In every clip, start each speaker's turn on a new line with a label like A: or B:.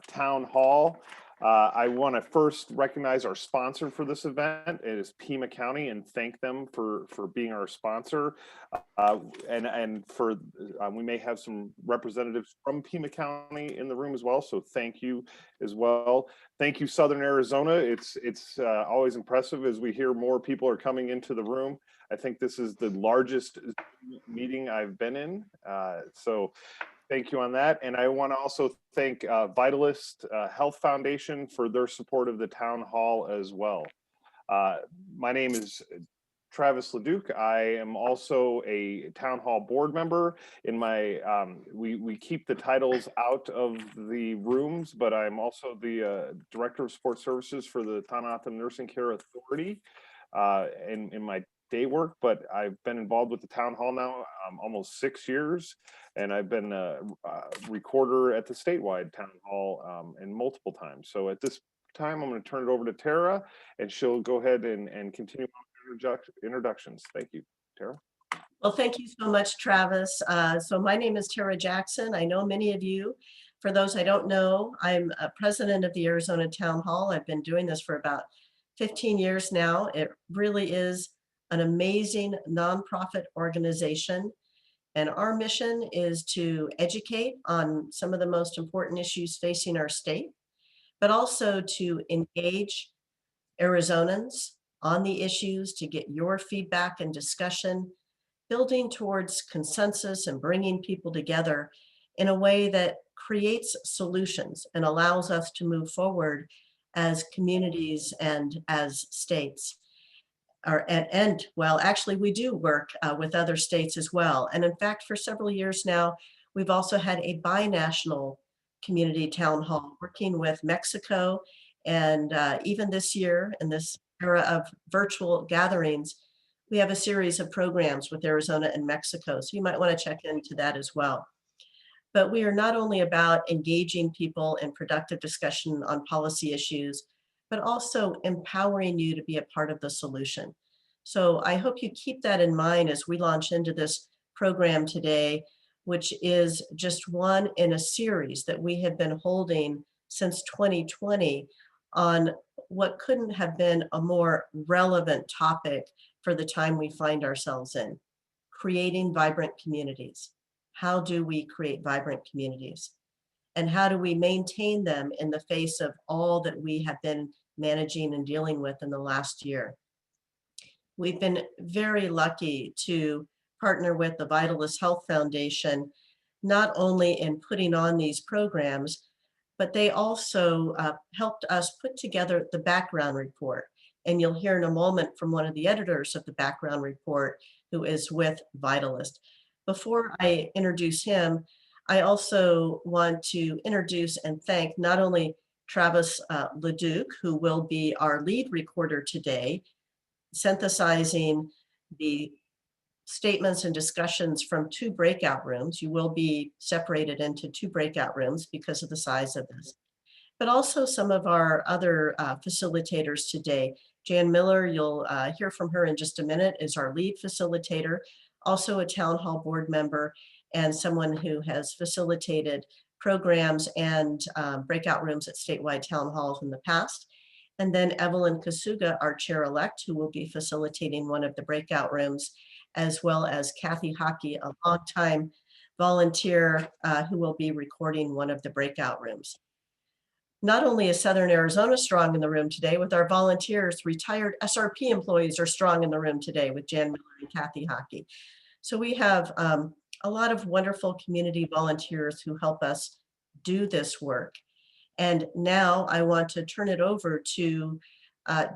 A: Town Hall. I want to first recognize our sponsor for this event. It is Pima County, and thank them for being our sponsor. And for we may have some representatives from Pima County in the room as well. So thank you as well. Thank you, Southern Arizona. It's always impressive as we hear more people are coming into the room. I think this is the largest meeting I've been in. So thank you on that. And I want to also thank Vitalist Health Foundation for their support of the town hall as well. My name is Travis Leduc. I am also a town hall board member. In my we keep the titles out of the rooms, but I'm also the director of support services for the Tohono Nursing Care Authority in my day work, but I've been involved with the town hall now almost 6 years, and I've been a recorder at the statewide town hall and multiple times. So at this time, I'm going to turn it over to Tara, and she'll go ahead and continue on introductions. Thank you, Tara.
B: Well, thank you so much, Travis. So my name is Tara Jackson. I know many of you. For those I don't know, I'm a president of the Arizona Town Hall. I've been doing this for about 15 years now. It really is an amazing nonprofit organization. And our mission is to educate on some of the most important issues facing our state, but also to engage Arizonans on the issues, to get your feedback and discussion, building towards consensus and bringing people together in a way that creates solutions and allows us to move forward as communities and as states. Well, actually, we do work with other states as well. And in fact, for several years now, we've also had a binational community town hall working with Mexico. And even this year, in this era of virtual gatherings, we have a series of programs with Arizona and Mexico. So you might want to check into that as well. But we are not only about engaging people in productive discussion on policy issues, but also empowering you to be a part of the solution. So I hope you keep that in mind as we launch into this program today, which is just one in a series that we have been holding since 2020 on what couldn't have been a more relevant topic for the time we find ourselves in: creating vibrant communities. How do we create vibrant communities? And how do we maintain them in the face of all that we have been managing and dealing with in the last year? We've been very lucky to partner with the Vitalist Health Foundation, not only in putting on these programs, but they also helped us put together the background report. And you'll hear in a moment from one of the editors of the background report who is with Vitalist. Before I introduce him, I also want to introduce and thank not only Travis Leduc, who will be our lead recorder today, synthesizing the statements and discussions from 2 breakout rooms. You will be separated into 2 breakout rooms because of the size of this, but also some of our other facilitators today. Jan Miller, you'll hear from her in just a minute, is our lead facilitator, also a town hall board member, and someone who has facilitated programs and breakout rooms at statewide town halls in the past. And then Evelyn Kasuga, our chair-elect, who will be facilitating one of the breakout rooms, as well as Kathy Hockey, a longtime volunteer who will be recording one of the breakout rooms. Not only is Southern Arizona strong in the room today with our volunteers, retired SRP employees are strong in the room today with Jan Miller and Kathy Hockey. So we have a lot of wonderful community volunteers who help us do this work. And now I want to turn it over to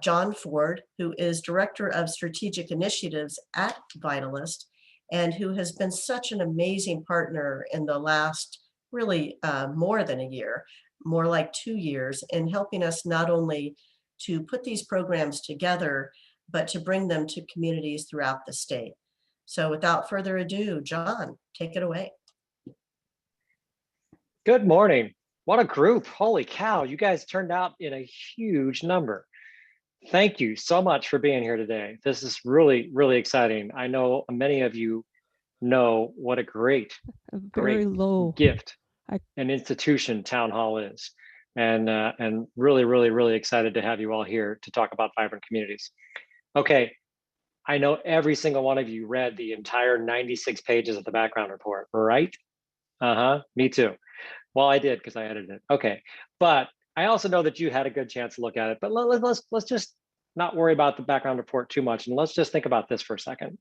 B: John Ford, who is Director of Strategic Initiatives at Vitalist, and who has been such an amazing partner in the last really more than a year, more like 2 years, in helping us not only to put these programs together, but to bring them to communities throughout the state. So without further ado, John, take it away.
C: Good morning. What a group. Holy cow, you guys turned out in a huge number. Thank you so much for being here today. This is really, really exciting. I know many of you know what a great gift an institution town hall is. And really, really, really excited to have you all here to talk about vibrant communities. Okay, I know every single one of you read the entire 96 pages of the background report, right? Me too. Well, I did because I edited it. Okay, but I also know that you had a good chance to look at it. But let's just not worry about the background report too much, and let's just think about this for a second.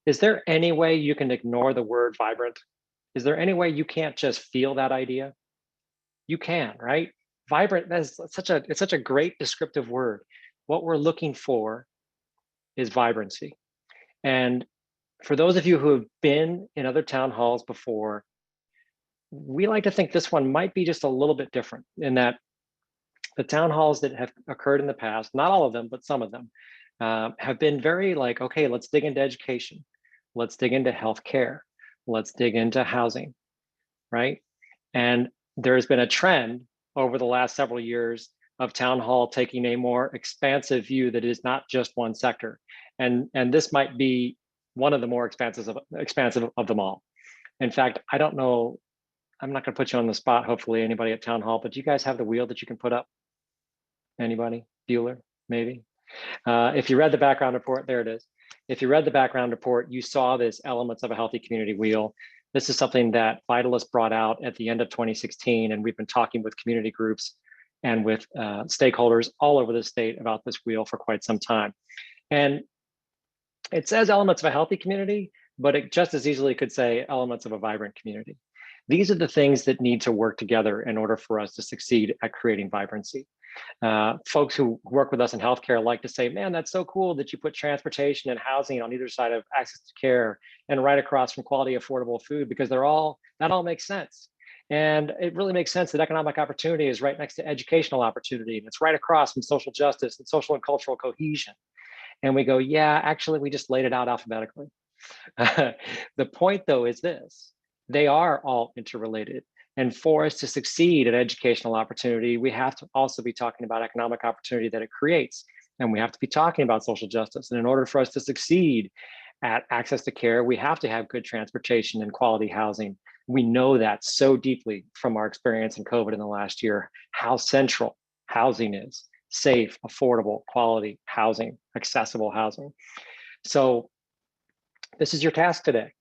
C: Is there any way you can ignore the word vibrant? Is there any way you can't just feel that idea? You can, right? Vibrant, it's such a great descriptive word. What we're looking for is vibrancy. And for those of you who have been in other town halls before, we like to think this one might be just a little bit different in that the town halls that have occurred in the past, not all of them, but some of them, have been very like, okay, let's dig into education. Let's dig into healthcare. Let's dig into housing, right? And there's been a trend over the last several years of town hall taking a more expansive view that is not just one sector. And this might be one of the more expansive of them all. In fact, I don't know, I'm not gonna put you on the spot, hopefully anybody at town hall, but do you guys have the wheel that you can put up? Anybody? Bueller, maybe? If you read the background report, there it is. If you read the background report, you saw this elements of a healthy community wheel. This is something that Vitalist brought out at the end of 2016, and we've been talking with community groups and with stakeholders all over the state about this wheel for quite some time. And it says elements of a healthy community, but it just as easily could say elements of a vibrant community. These are the things that need to work together in order for us to succeed at creating vibrancy. Folks who work with us in healthcare like to say, man, that's so cool that you put transportation and housing on either side of access to care and right across from quality, affordable food, because that all makes sense. And it really makes sense that economic opportunity is right next to educational opportunity, and it's right across from social justice and social and cultural cohesion. And we go, yeah, actually, we just laid it out alphabetically. The point, though, is this: they are all interrelated. And for us to succeed at educational opportunity, we have to also be talking about economic opportunity that it creates. And we have to be talking about social justice. And in order for us to succeed at access to care, we have to have good transportation and quality housing. We know that so deeply from our experience in COVID in the last year, how central housing is: safe, affordable, quality housing, accessible housing. So this is your task today.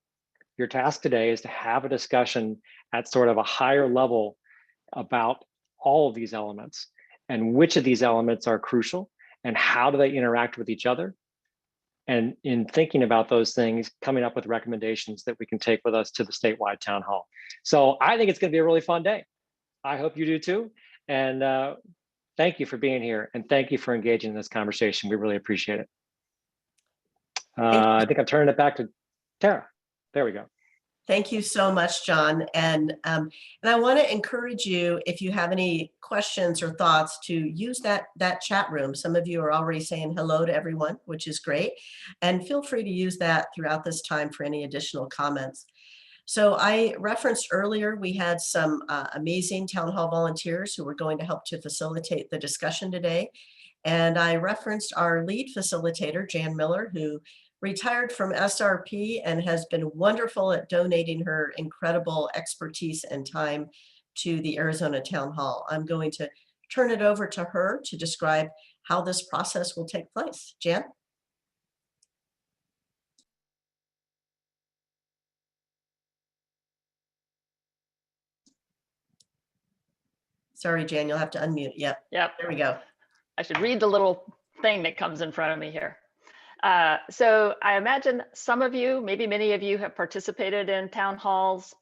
C: Your task today is to have a discussion at sort of a higher level about all of these elements and which of these elements are crucial and how do they interact with each other. And in thinking about those things, coming up with recommendations that we can take with us to the statewide town hall. So I think it's going to be a really fun day. I hope you do too. And thank you for being here, and thank you for engaging in this conversation. We really appreciate it. I think I'm turning it back to Tara. There we go.
B: Thank you so much, John. And I want to encourage you, if you have any questions or thoughts, to use that chat room. Some of you are already saying hello to everyone, which is great. And feel free to use that throughout this time for any additional comments. So I referenced earlier, we had some amazing town hall volunteers who were going to help to facilitate the discussion today. And I referenced our lead facilitator, Jan Miller, who retired from SRP and has been wonderful at donating her incredible expertise and time to the Arizona Town Hall. I'm going to turn it over to her to describe how this process will take place. Jan? Sorry, Jan, you'll have to unmute. Yep. There we go.
D: I should read the little thing that comes in front of me here. So I imagine some of you, maybe many of you, have participated in town halls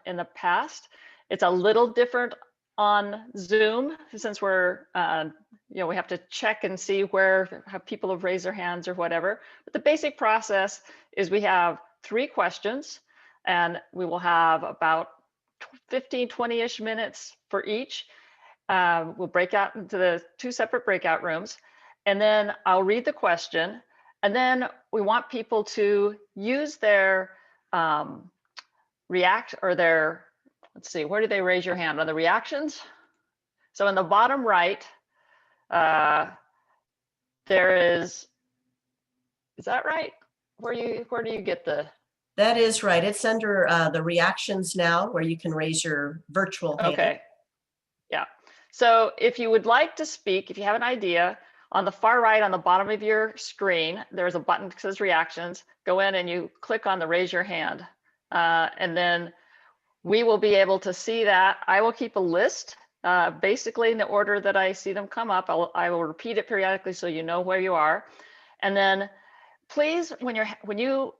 D: in the past. It's a little different on Zoom since we're, we have to check and see where people have raised their hands or whatever. But the basic process is we have 3 questions, and we will have about 15, 20-ish minutes for each. We'll break out into the 2 separate breakout rooms, and then I'll read the question. And then we want people to use their let's see, where do they raise your hand? On the reactions? So in the bottom right, there is that right? Where do you get the
B: That is right. It's under the reactions now where you can raise your virtual hand.
D: Okay. Yeah. So if you would like to speak, if you have an idea, on the far right on the bottom of your screen, there's a button that says reactions. Go in and you click on the raise your hand. And then we will be able to see that. I will keep a list basically in the order that I see them come up. I will repeat it periodically so you know where you are. And then please, when you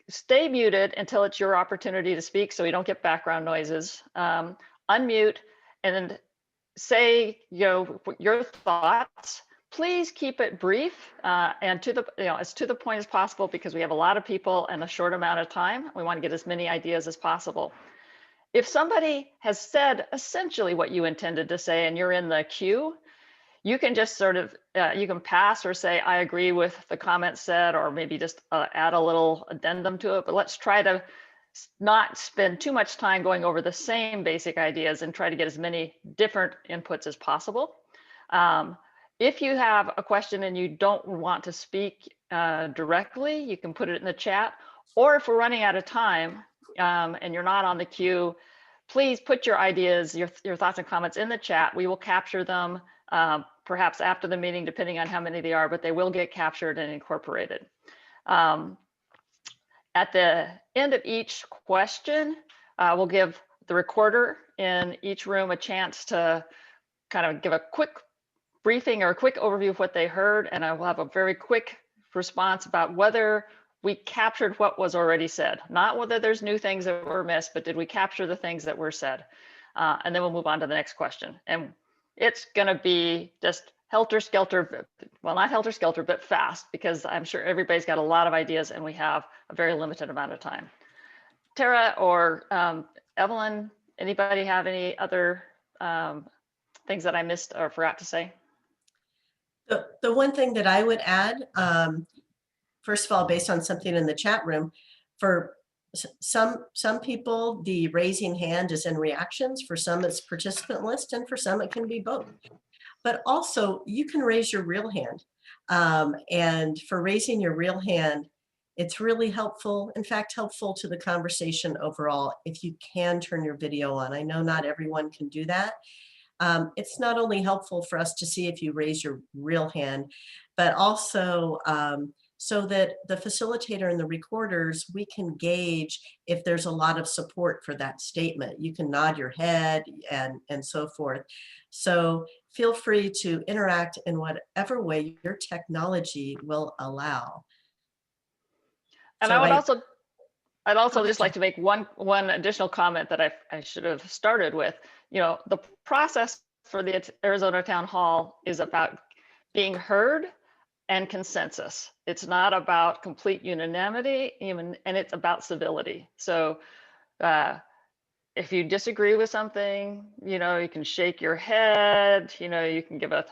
D: stay muted until it's your opportunity to speak so you don't get background noises, unmute and say your thoughts. Please keep it brief and to the as to the point as possible, because we have a lot of people in a short amount of time. We want to get as many ideas as possible. If somebody has said essentially what you intended to say and you're in the queue, you can just sort of, you can pass or say, I agree with the comment said, or maybe just add a little addendum to it. But let's try to not spend too much time going over the same basic ideas and try to get as many different inputs as possible. If you have a question and you don't want to speak directly, you can put it in the chat. Or if we're running out of time and you're not on the queue, please put your ideas, your thoughts and comments in the chat. We will capture them perhaps after the meeting, depending on how many they are, but they will get captured and incorporated. At the end of each question, we'll give the recorder in each room a chance to kind of give a quick briefing or a quick overview of what they heard, and I will have a very quick response about whether we captured what was already said, not whether there's new things that were missed, but did we capture the things that were said? And then we'll move on to the next question. And it's going to be just helter-skelter, well, not helter-skelter, but fast, because I'm sure everybody's got a lot of ideas and we have a very limited amount of time. Tara or Evelyn, anybody have any other things that I missed or forgot to say?
B: The one thing that I would add, first of all, based on something in the chat room, for some people, the raising hand is in reactions. For some, it's participant list, and for some, it can be both. But also, you can raise your real hand. And for raising your real hand, it's really helpful, in fact, helpful to the conversation overall, if you can turn your video on. I know not everyone can do that. It's not only helpful for us to see if you raise your real hand, but also so that the facilitator and the recorders, we can gauge if there's a lot of support for that statement. You can nod your head and so forth. So feel free to interact in whatever way your technology will allow.
D: And
B: so
D: I'd also just like to make one additional comment that I should have started with. You know, the process for the Arizona Town Hall is about being heard and consensus. It's not about complete unanimity, and it's about civility. So if you disagree with something, you know, you can shake your head, you know, you can give a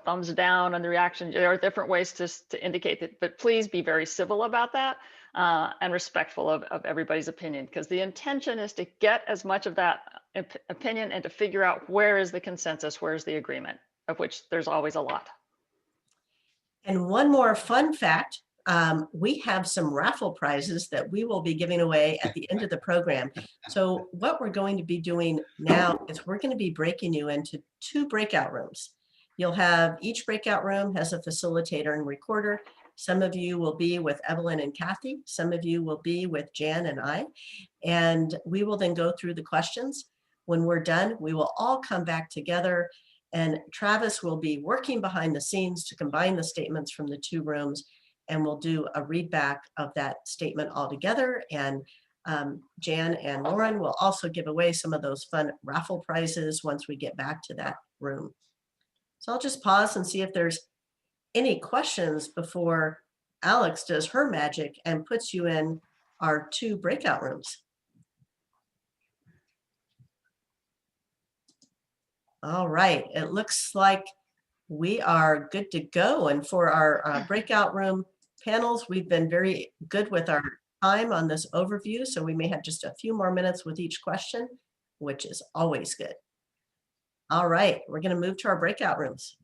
D: thumbs down on the reaction. There are different ways to indicate that, but please be very civil about that and respectful of everybody's opinion, because the intention is to get as much of that opinion and to figure out where is the consensus, where is the agreement, of which there's always a lot.
B: And one more fun fact, we have some raffle prizes that we will be giving away at the end of the program. So what we're going to be doing now is we're going to be breaking you into 2 breakout rooms. You'll have, each breakout room has a facilitator and recorder. Some of you will be with Evelyn and Kathy. Some of you will be with Jan and I. And we will then go through the questions. When we're done, we will all come back together, and Travis will be working behind the scenes to combine the statements from the 2 rooms, and we'll do a readback of that statement all together. And Jan and Lauren will also give away some of those fun raffle prizes once we get back to that room. So I'll just pause and see if there's any questions before Alex does her magic and puts you in our 2 breakout rooms. All right, it looks like we are good to go. And for our breakout room panels, we've been very good with our time on this overview. So we may have just a few more minutes with each question, which is always good. All right, we're going to move to our breakout rooms.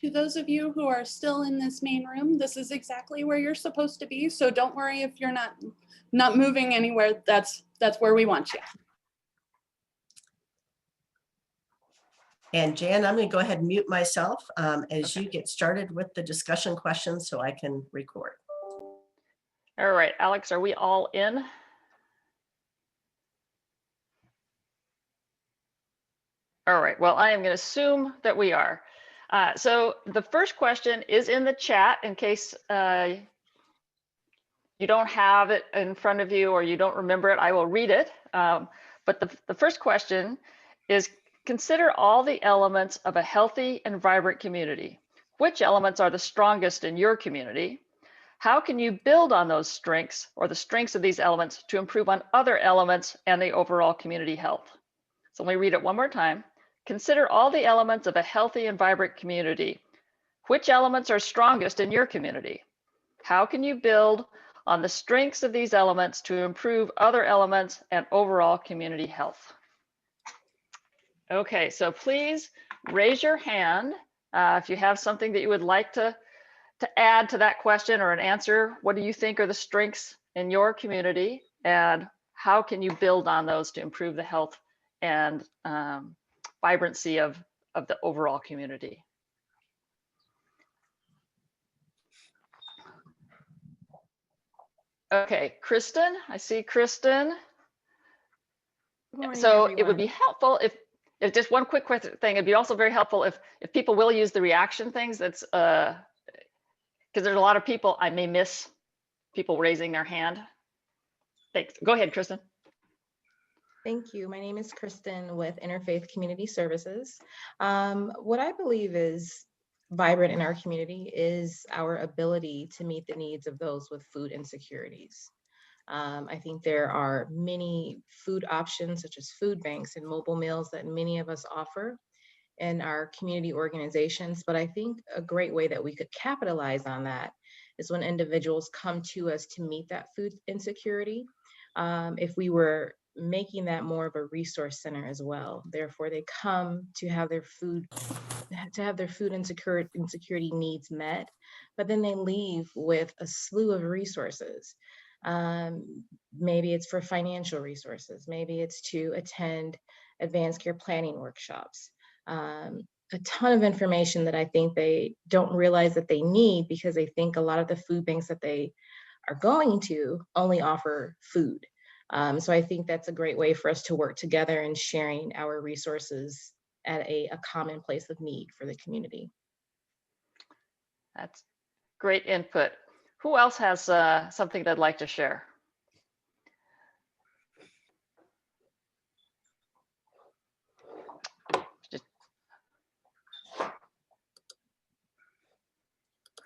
E: To those of you who are still in this main room, this is exactly where you're supposed to be. So don't worry if you're not moving anywhere. That's where we want you.
B: And Jan, I'm going to go ahead and mute myself as you get started with the discussion questions so I can record.
D: All right, Alex, are we all in? All right, well, I am going to assume that we are. So the first question is in the chat in case you don't have it in front of you or you don't remember it, I will read it. But the first question is, consider all the elements of a healthy and vibrant community. Which elements are the strongest in your community? How can you build on those strengths or the strengths of these elements to improve on other elements and the overall community health? So let me read it one more time. Consider all the elements of a healthy and vibrant community. Which elements are strongest in your community? How can you build on the strengths of these elements to improve other elements and overall community health? Okay, so please raise your hand if you have something that you would like to add to that question or an answer. What do you think are the strengths in your community, and how can you build on those to improve the health and vibrancy of the overall community? Okay, Kristen, I see Kristen. So everyone. It would be helpful if just one quick thing, it'd be also very helpful if people will use the reaction things. That's because there's a lot of people, I may miss people raising their hand. Thanks. Go ahead, Kristen.
F: Thank you. My name is Kristen with Interfaith Community Services. What I believe is vibrant in our community is our ability to meet the needs of those with food insecurities. I think there are many food options such as food banks and mobile meals that many of us offer in our community organizations, but I think a great way that we could capitalize on that is when individuals come to us to meet that food insecurity. If we were making that more of a resource center as well, therefore they come to have their food insecurity needs met, but then they leave with a slew of resources. Maybe it's for financial resources, maybe it's to attend advanced care planning workshops, a ton of information that I think they don't realize that they need because they think a lot of the food banks that they are going to only offer food. So I think that's a great way for us to work together in sharing our resources at a common place of need for the community.
D: That's great input. Who else has something they'd like to share?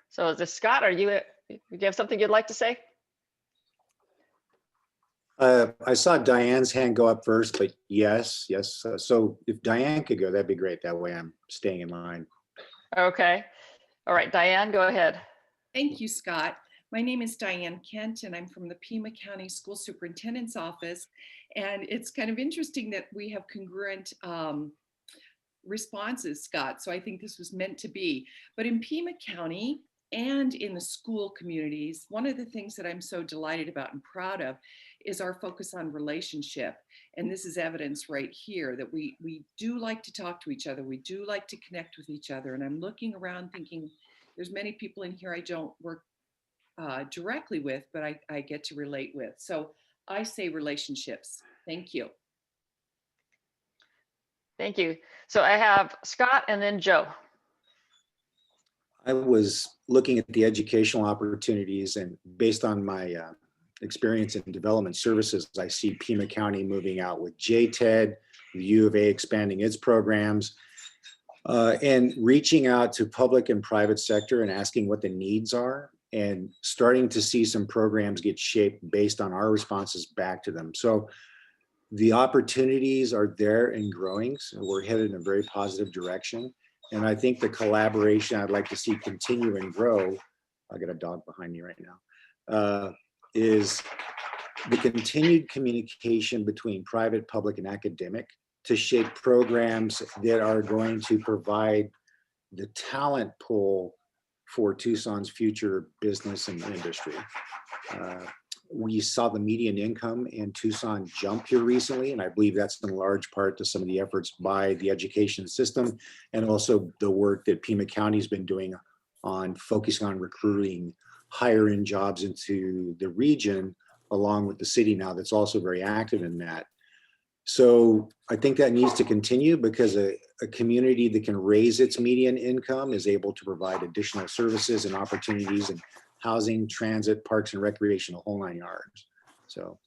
D: So is this Scott? Do you have something you'd like to say?
G: I saw Diane's hand go up first, but yes. So if Diane could go, that'd be great. That way I'm staying in line.
D: Okay. All right, Diane, go ahead.
H: Thank you, Scott. My name is Diane Kent, and I'm from the Pima County School Superintendent's Office. And it's kind of interesting that we have congruent responses, Scott. So I think this was meant to be. But in Pima County and in the school communities, one of the things that I'm so delighted about and proud of is our focus on relationship. And this is evidence right here that we do like to talk to each other. We do like to connect with each other. And I'm looking around thinking, there's many people in here I don't work directly with, but I get to relate with. So I say relationships. Thank you.
D: Thank you. So I have Scott and then Joe.
G: I was looking at the educational opportunities, and based on my experience in development services, I see Pima County moving out with JTED, the U of A expanding its programs, and reaching out to public and private sector and asking what the needs are, and starting to see some programs get shaped based on our responses back to them. So the opportunities are there and growing. So we're headed in a very positive direction. And I think the collaboration I'd like to see continue and grow, I got a dog behind me right now, is the continued communication between private, public, and academic to shape programs that are going to provide the talent pool for Tucson's future business and industry. We saw the median income in Tucson jump here recently, and I believe that's in large part to some of the efforts by the education system and also the work that Pima County has been doing on focusing on recruiting higher end jobs into the region, along with the city now that's also very active in that. So I think that needs to continue because a community that can raise its median income is able to provide additional services and opportunities and housing, transit, parks and recreation, the whole 9 yards. So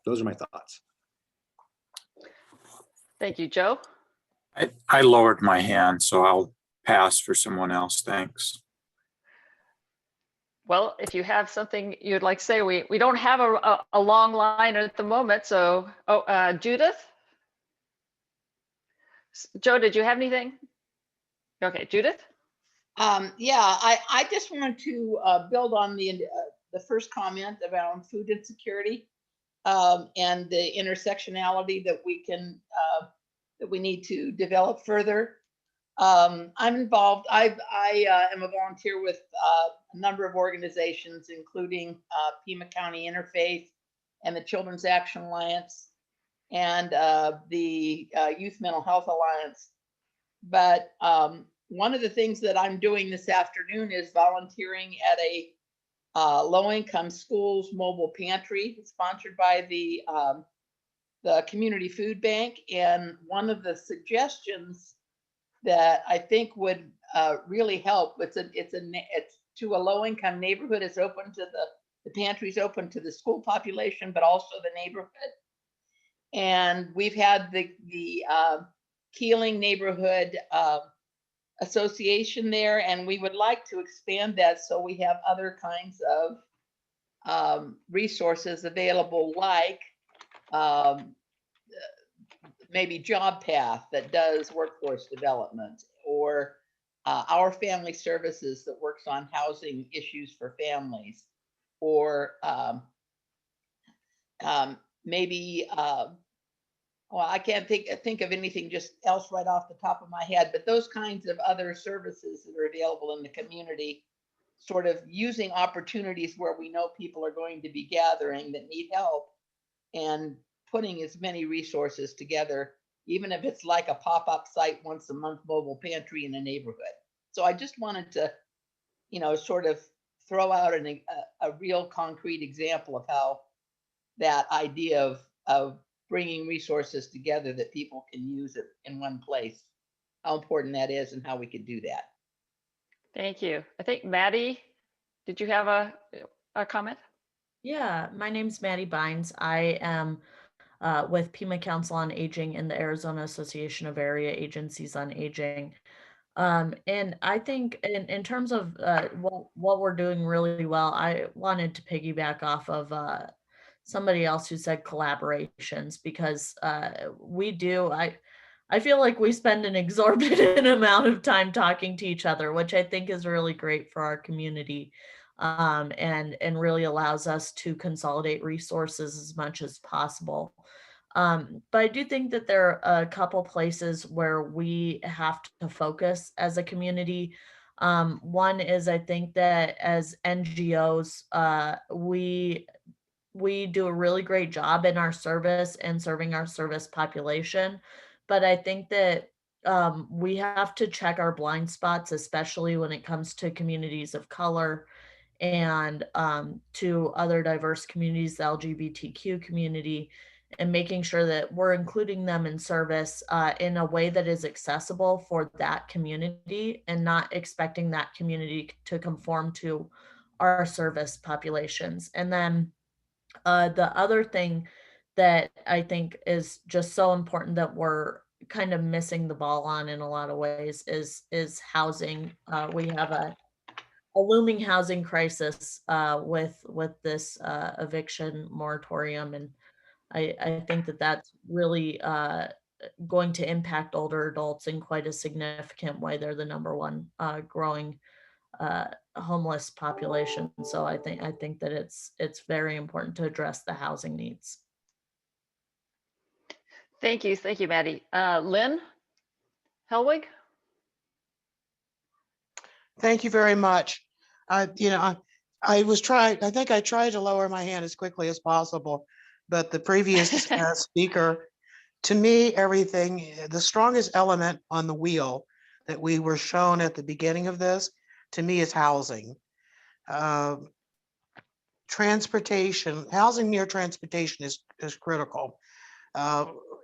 G: those are my thoughts.
D: Thank you, Joe.
I: I lowered my hand, so I'll pass for someone else. Thanks.
D: Well, if you have something you'd like to say, we don't have a long line at the moment. So, Judith? Joe, did you have anything? Okay, Judith?
J: Yeah, I just wanted to build on the first comment around food insecurity and the intersectionality that we need to develop further. I'm involved. I am a volunteer with a number of organizations, including Pima County Interfaith and the Children's Action Alliance and the Youth Mental Health Alliance. But one of the things that I'm doing this afternoon is volunteering at a low-income schools mobile pantry sponsored by the Community Food Bank. And one of the suggestions that I think would really help, it's to a low-income neighborhood. It's open to the pantry's open to the school population, but also the neighborhood. And we've had the Keeling Neighborhood Association there, and we would like to expand that so we have other kinds of resources available, like maybe Job Path that does workforce development, or Our Family Services that works on housing issues for families, or maybe well, I can't think of anything just else right off the top of my head, but those kinds of other services that are available in the community, sort of using opportunities where we know people are going to be gathering that need help, and putting as many resources together, even if it's like a pop-up site once a month mobile pantry in a neighborhood. So I just wanted to, sort of throw out a real concrete example of how that idea of bringing resources together that people can use it in one place, how important that is and how we could do that.
D: Thank you. I think Maddie, did you have a comment?
K: Yeah, my name's Maddie Bynes. I am with Pima Council on Aging and the Arizona Association of Area Agencies on Aging. And I think in terms of what we're doing really well, I wanted to piggyback off of somebody else who said collaborations, because I feel like we spend an exorbitant amount of time talking to each other, which I think is really great for our community, and really allows us to consolidate resources as much as possible. But I do think that there are a couple places where we have to focus as a community. One is, I think that as NGOs, we do a really great job in our service and serving our service population. But I think that we have to check our blind spots, especially when it comes to communities of color and to other diverse communities, the LGBTQ community, and making sure that we're including them in service in a way that is accessible for that community, and not expecting that community to conform to our service populations. And then the other thing that I think is just so important that we're kind of missing the ball on in a lot of ways is housing. We have a looming housing crisis with this eviction moratorium, and I think that that's really going to impact older adults in quite a significant way. They're the number one growing homeless population. So I think that it's very important to address the housing needs.
D: Thank you, Maddie. Lynn Helwig?
L: Thank you very much. I was trying, I think I tried to lower my hand as quickly as possible, but the previous speaker, to me, everything, the strongest element on the wheel that we were shown at the beginning of this, to me, is housing. Transportation, housing near transportation is critical.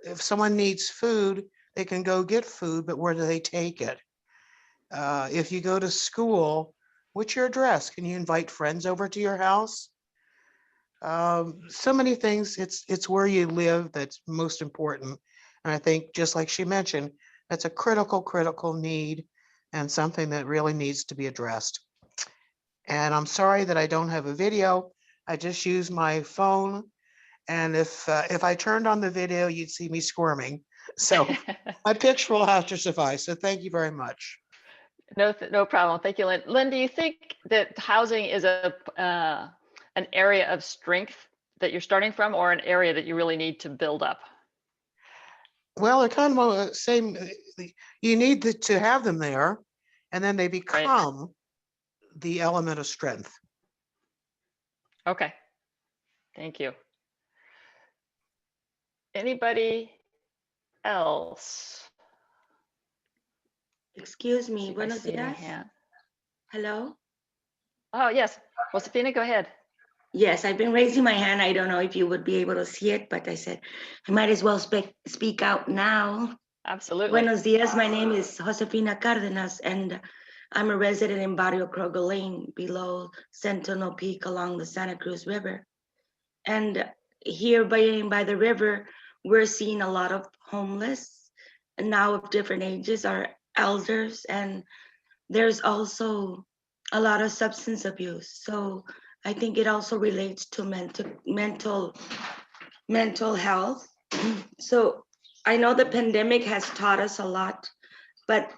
L: If someone needs food, they can go get food, but where do they take it? If you go to school, what's your address? Can you invite friends over to your house? So many things. It's where you live that's most important. And I think, just like she mentioned, that's a critical need and something that really needs to be addressed. And I'm sorry that I don't have a video. I just use my phone. And if I turned on the video, you'd see me squirming. So my picture will have to suffice. So thank you very much.
D: No problem. Thank you, Lynn. Lynn, do you think that housing is an area of strength that you're starting from, or an area that you really need to build up?
L: Well, they're kind of the same. You need to have them there, and then they become the element of strength.
D: Okay. Thank you. Anybody else?
M: Excuse me, buenos días. Hello?
D: Oh, yes. Josefina, go ahead.
M: Yes, I've been raising my hand. I don't know if you would be able to see it, but I said I might as well speak out now.
D: Absolutely.
M: Buenos días. My name is Josefina Cardenas, and I'm a resident in Barrio Kroger Lane, below Sentinel Peak along the Santa Cruz River. And here by the river, we're seeing a lot of homeless, and now of different ages, are elders, and there's also a lot of substance abuse. So I think it also relates to mental health. So I know the pandemic has taught us a lot, but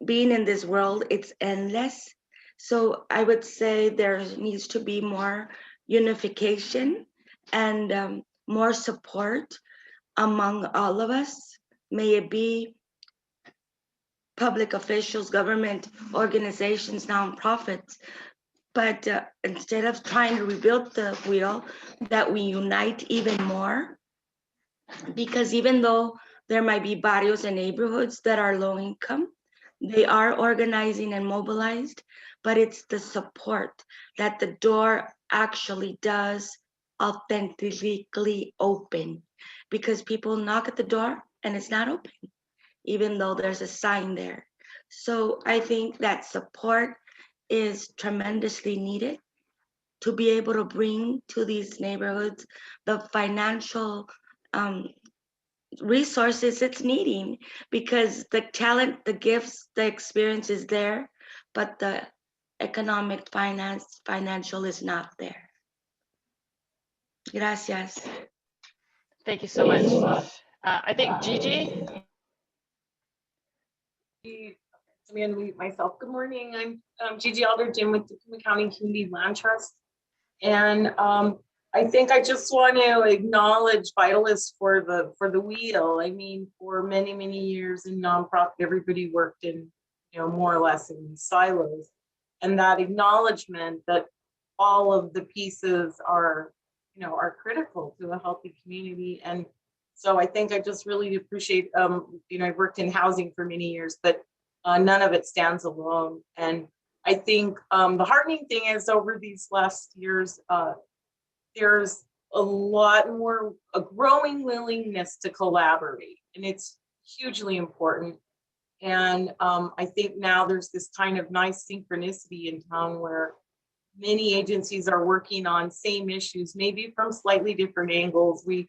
M: being in this world, it's endless. So I would say there needs to be more unification and more support among all of us. May it be public officials, government organizations, nonprofits, but instead of trying to rebuild the wheel, that we unite even more. Because even though there might be barrios and neighborhoods that are low income, they are organizing and mobilized, but it's the support that the door actually does authentically open, because people knock at the door and it's not open, even though there's a sign there. So I think that support is tremendously needed to be able to bring to these neighborhoods the financial resources it's needing, because the talent, the gifts, the experience is there, but the economic financial is not there. Gracias.
D: Thank you so much. I think Gigi.
N: I'm going to mute myself. Good morning. I'm Gigi Alder-Jim with the Pima County Community Land Trust. And I think I just want to acknowledge Vitalists for the wheel. I mean, for many years in nonprofit, everybody worked in, more or less in silos. And that acknowledgement that all of the pieces are critical to a healthy community. And so I think I just really appreciate, I've worked in housing for many years, but none of it stands alone. And I think the heartening thing is, over these last years, there's a growing willingness to collaborate, and it's hugely important. And I think now there's this kind of nice synchronicity in town where many agencies are working on same issues, maybe from slightly different angles. We're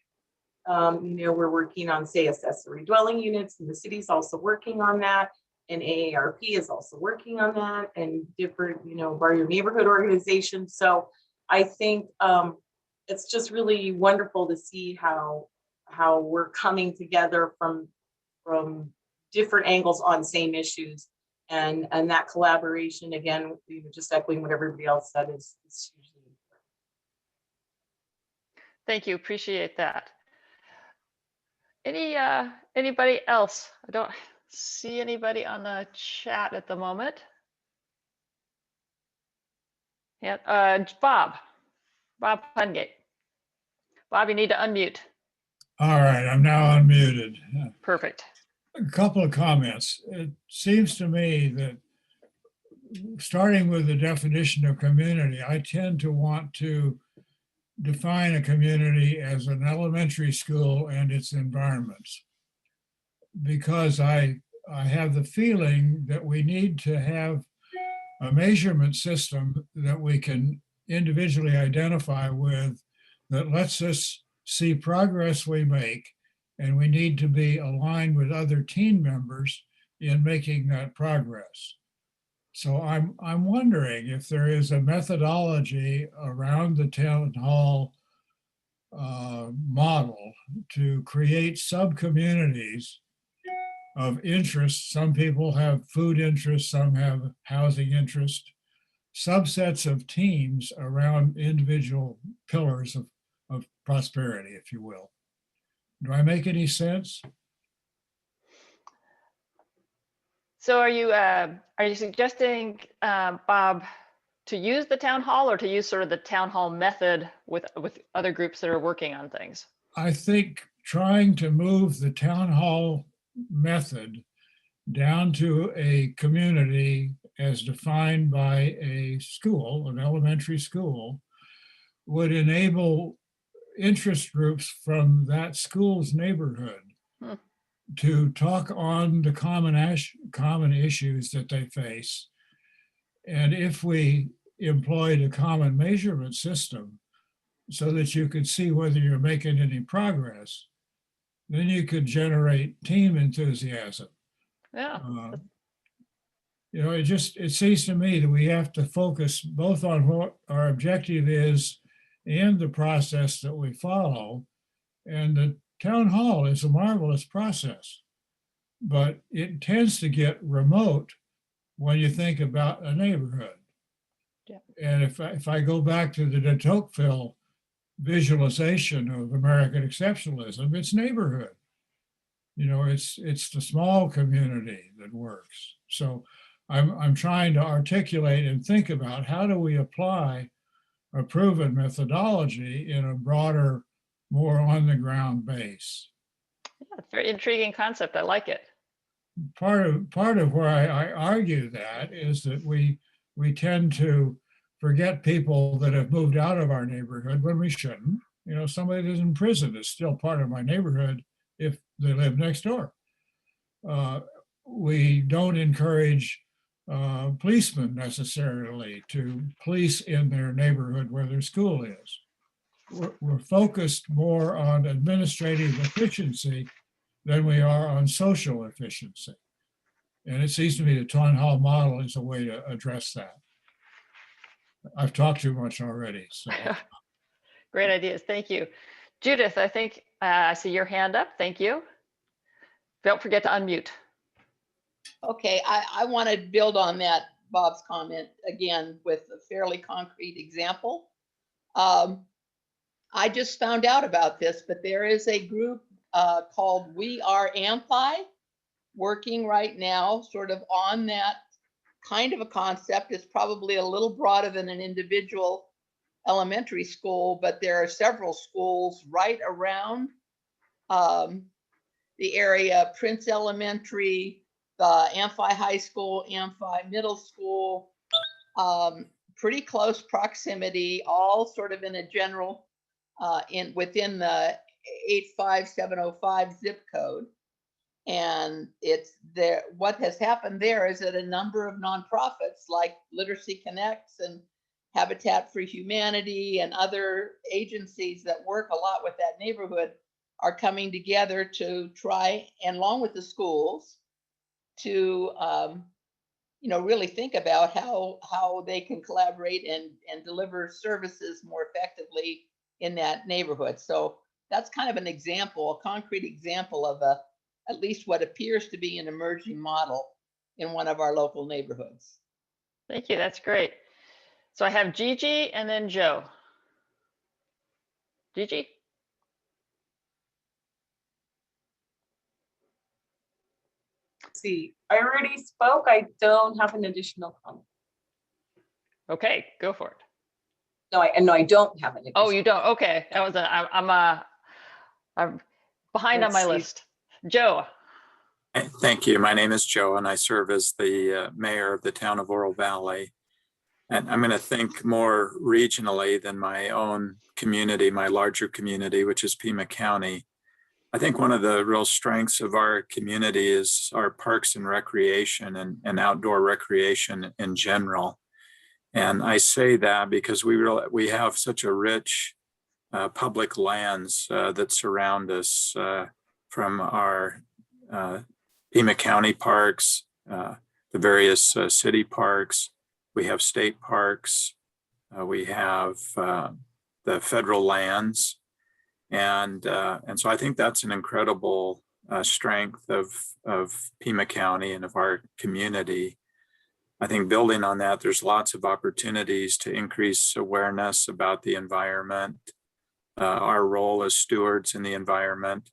N: working on, say, accessory dwelling units, and the city's also working on that. And AARP is also working on that, and different, barrio neighborhood organizations. So I think it's just really wonderful to see how we're coming together from different angles on same issues, and that collaboration, again, just echoing what everybody else said, is hugely important.
D: Thank you. Appreciate that. Anybody else? I don't see anybody on the chat at the moment. Yeah, Bob Pungate. Bob, you need to unmute.
O: All right, I'm now unmuted.
D: Perfect.
O: A couple of comments. It seems to me that starting with the definition of community, I tend to want to define a community as an elementary school and its environments. Because I have the feeling that we need to have a measurement system that we can individually identify with that lets us see progress we make, and we need to be aligned with other team members in making that progress. So I'm wondering if there is a methodology around the town hall model to create sub-communities of interest. Some people have food interest, some have housing interest, subsets of teams around individual pillars of prosperity, if you will. Do I make any sense?
D: So are you suggesting, Bob, to use the town hall or to use sort of the town hall method with other groups that are working on things?
O: I think trying to move the town hall method down to a community as defined by a school, an elementary school, would enable interest groups from that school's neighborhood to talk on the common issues that they face. And if we employed a common measurement system so that you could see whether you're making any progress, then you could generate team enthusiasm.
D: Yeah.
O: You know, it seems to me that we have to focus both on what our objective is and the process that we follow. And the town hall is a marvelous process, but it tends to get remote when you think about a neighborhood.
D: Yeah.
O: And if I go back to the de Tocqueville visualization of American exceptionalism, it's neighborhood. You know, it's the small community that works. So I'm trying to articulate and think about how do we apply a proven methodology in a broader, more on the ground base.
D: Yeah, very intriguing concept. I like it.
O: Part of where I argue that is that we tend to forget people that have moved out of our neighborhood when we shouldn't. You know, somebody that's in prison is still part of my neighborhood if they live next door. We don't encourage policemen necessarily to police in their neighborhood where their school is. We're focused more on administrative efficiency than we are on social efficiency. And it seems to me the town hall model is a way to address that. I've talked too much already, so.
D: Great ideas, thank you. Judith, I think I see your hand up, thank you. Don't forget to unmute.
J: Okay, I want to build on that, Bob's comment, again, with a fairly concrete example. I just found out about this, but there is a group called We Are Amphi working right now sort of on that kind of a concept. It's probably a little broader than an individual elementary school, but there are several schools right around the area, Prince Elementary, the Amphi High School, Amphi Middle School, pretty close proximity, all sort of in a general, within the 85705 zip code. And it's there. What has happened there is that a number of nonprofits like Literacy Connects and Habitat for Humanity and other agencies that work a lot with that neighborhood are coming together to try, and along with the schools, to really think about how they can collaborate and deliver services more effectively in that neighborhood. So that's kind of an example, a concrete example of at least what appears to be an emerging model in one of our local neighborhoods.
D: Thank you, that's great. So I have Gigi and then Joe. Gigi?
N: See, I already spoke. I don't have an additional comment.
D: Okay, go for it.
N: No, I don't have an.
D: Oh, you don't? Okay. That was I'm behind on
N: Let's
D: my
N: see.
D: list. Joe.
I: Thank you. My name is Joe, and I serve as the mayor of the town of Oro Valley. And I'm going to think more regionally than my own community, my larger community, which is Pima County. I think one of the real strengths of our community is our parks and recreation and outdoor recreation in general. And I say that because we have such a rich public lands that surround us from our Pima County parks, the various city parks. We have state parks. We have the federal lands. And so I think that's an incredible strength of Pima County and of our community. I think building on that, there's lots of opportunities to increase awareness about the environment, our role as stewards in the environment.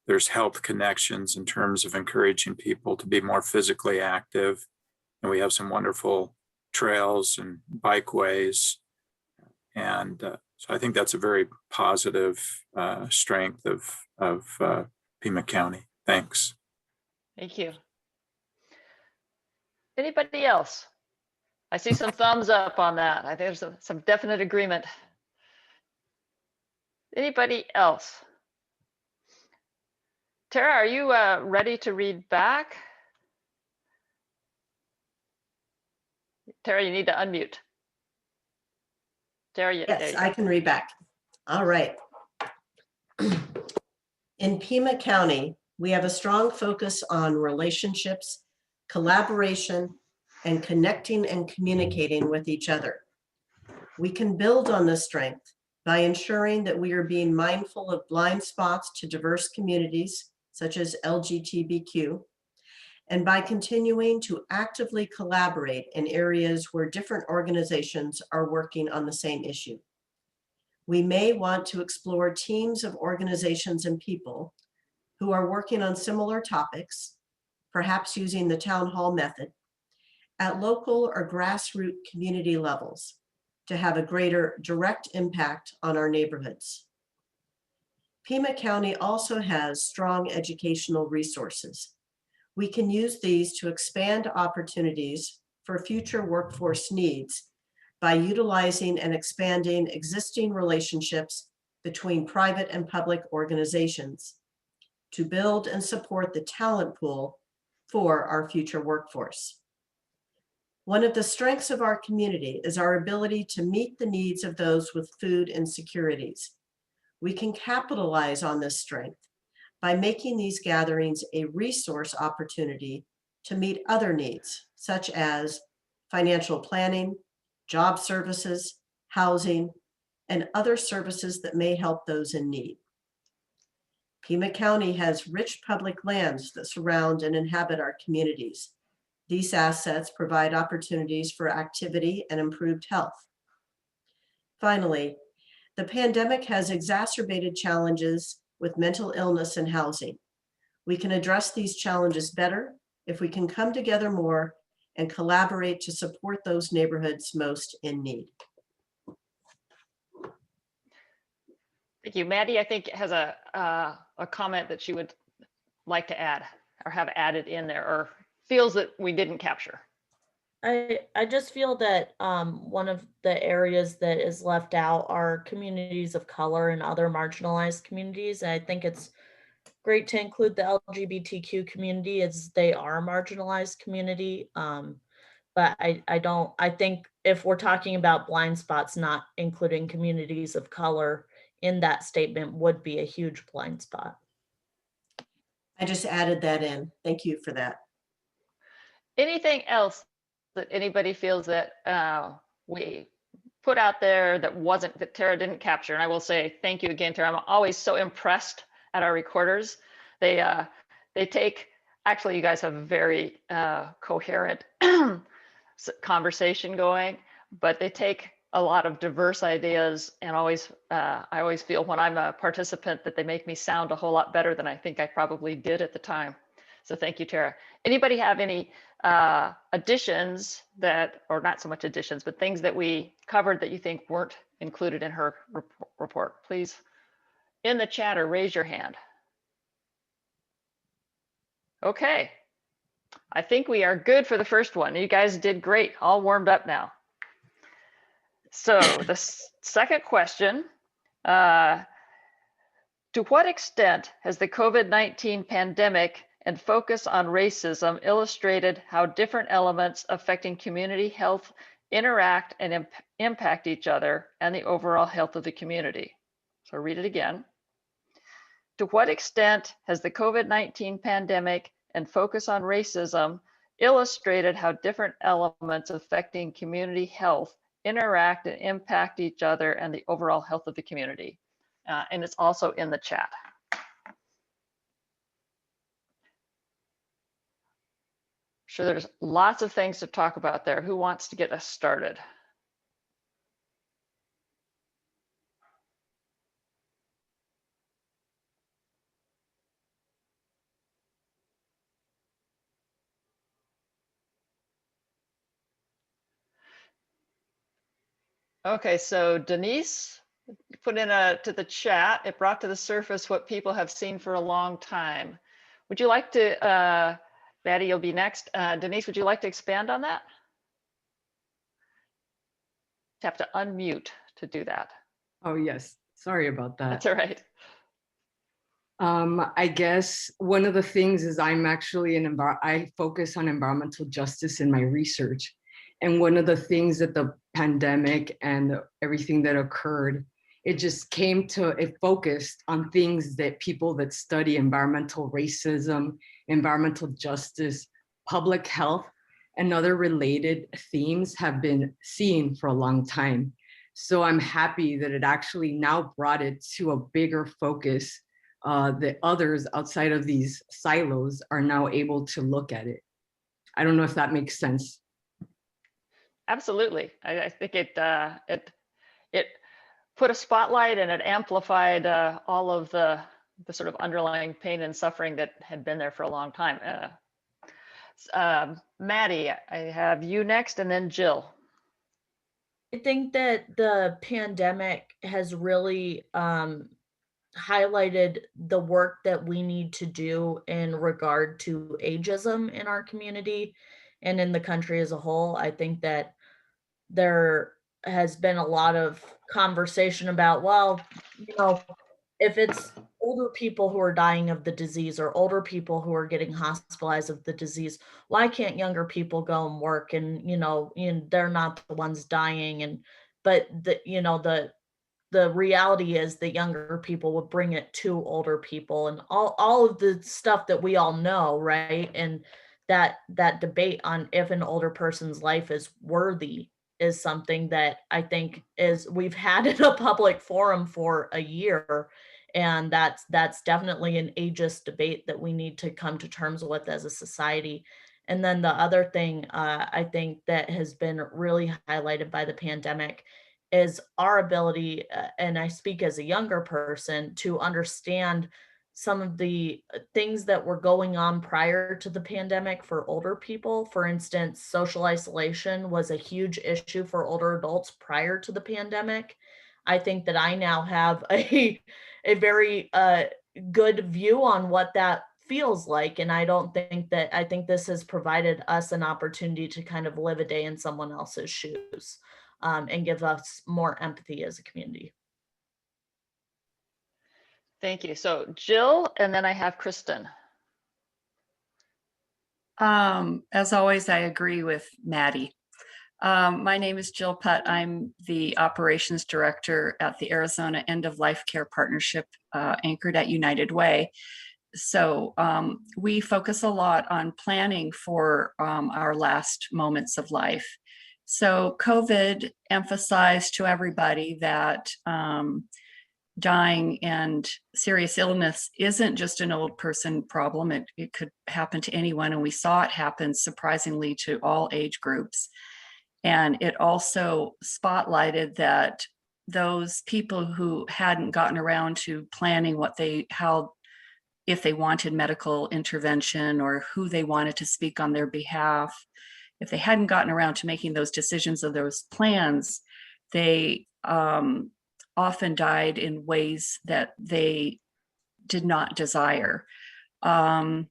I: There's health connections in terms of encouraging people to be more physically active. And we have some wonderful trails and bikeways. And so I think that's a very positive strength of Pima County. Thanks.
D: Thank you. Anybody else? I see some thumbs up on that. I think there's some definite agreement. Anybody else? Tara, are you ready to read back? Tara, you need to unmute. Tara,
B: Yes, I can read back. All right. In Pima County, we have a strong focus on relationships, collaboration, and connecting and communicating with each other. We can build on this strength by ensuring that we are being mindful of blind spots to diverse communities, such as LGBTQ, and by continuing to actively collaborate in areas where different organizations are working on the same issue. We may want to explore teams of organizations and people who are working on similar topics, perhaps using the town hall method, at local or grassroots community levels to have a greater direct impact on our neighborhoods. Pima County also has strong educational resources. We can use these to expand opportunities for future workforce needs by utilizing and expanding existing relationships between private and public organizations to build and support the talent pool for our future workforce. One of the strengths of our community is our ability to meet the needs of those with food insecurities. We can capitalize on this strength by making these gatherings a resource opportunity to meet other needs, such as financial planning, job services, housing, and other services that may help those in need. Pima County has rich public lands that surround and inhabit our communities. These assets provide opportunities for activity and improved health. Finally, the pandemic has exacerbated challenges with mental illness and housing. We can address these challenges better if we can come together more and collaborate to support those neighborhoods most in need.
D: Thank you. Maddie, I think, has a comment that she would like to add or have added in there, or feels that we didn't capture.
K: I just feel that one of the areas that is left out are communities of color and other marginalized communities. And I think it's great to include the LGBTQ community, as they are a marginalized community. But I think if we're talking about blind spots, not including communities of color in that statement would be a huge blind spot.
B: I just added that in. Thank you for that.
D: Anything else that anybody feels that we put out there that Tara didn't capture? And I will say thank you again, Tara. I'm always so impressed at our recorders. They take, actually you guys have a very coherent conversation going, but they take a lot of diverse ideas, and I always feel when I'm a participant that they make me sound a whole lot better than I think I probably did at the time. So thank you, Tara. Anybody have any additions that, or not so much additions, but things that we covered that you think weren't included in her report, please, in the chat or raise your hand. Okay, I think we are good for the first one. You guys did great, all warmed up now. So the second question, to what extent has the COVID-19 pandemic and focus on racism illustrated how different elements affecting community health interact and impact each other and the overall health of the community? So read it again. To what extent has the COVID-19 pandemic and focus on racism illustrated how different elements affecting community health interact and impact each other and the overall health of the community? And it's also in the chat. Sure, there's lots of things to talk about there. Who wants to get us started? Okay, so Denise put in to the chat, it brought to the surface what people have seen for a long time. Would you like to, Maddie, you'll be next. Denise, would you like to expand on that? You have to unmute to do that.
P: Oh, yes. Sorry about that.
D: That's all right.
P: I guess one of the things is I focus on environmental justice in my research. And one of the things that the pandemic and everything that occurred, it focused on things that people that study environmental racism, environmental justice, public health, and other related themes have been seeing for a long time. So I'm happy that it actually now brought it to a bigger focus that others outside of these silos are now able to look at it. I don't know if that makes sense.
D: Absolutely. I think it put a spotlight and it amplified all of the sort of underlying pain and suffering that had been there for a long time. Maddie, I have you next and then Jill.
K: I think that the pandemic has really highlighted the work that we need to do in regard to ageism in our community and in the country as a whole. I think that there has been a lot of conversation about, well, if it's older people who are dying of the disease or older people who are getting hospitalized of the disease, why can't younger people go and work and, they're not the ones dying. But the reality is that younger people would bring it to older people and all of the stuff that we all know, right? And that debate on if an older person's life is worthy is something that I think we've had in a public forum for a year. And that's definitely an ageist debate that we need to come to terms with as a society. And then the other thing I think that has been really highlighted by the pandemic is our ability, and I speak as a younger person, to understand some of the things that were going on prior to the pandemic for older people. For instance, social isolation was a huge issue for older adults prior to the pandemic. I think that I now have a very good view on what that feels like. And I think this has provided us an opportunity to kind of live a day in someone else's shoes and give us more empathy as a community.
D: Thank you. So Jill, and then I have Kristen.
Q: As always, I agree with Maddie. My name is Jill Putt. I'm the operations director at the Arizona End of Life Care Partnership, anchored at United Way. So we focus a lot on planning for our last moments of life. So COVID emphasized to everybody that dying and serious illness isn't just an old person problem. It could happen to anyone. And we saw it happen surprisingly to all age groups. And it also spotlighted that those people who hadn't gotten around to planning how if they wanted medical intervention or who they wanted to speak on their behalf. If they hadn't gotten around to making those decisions or those plans, they often died in ways that they did not desire. And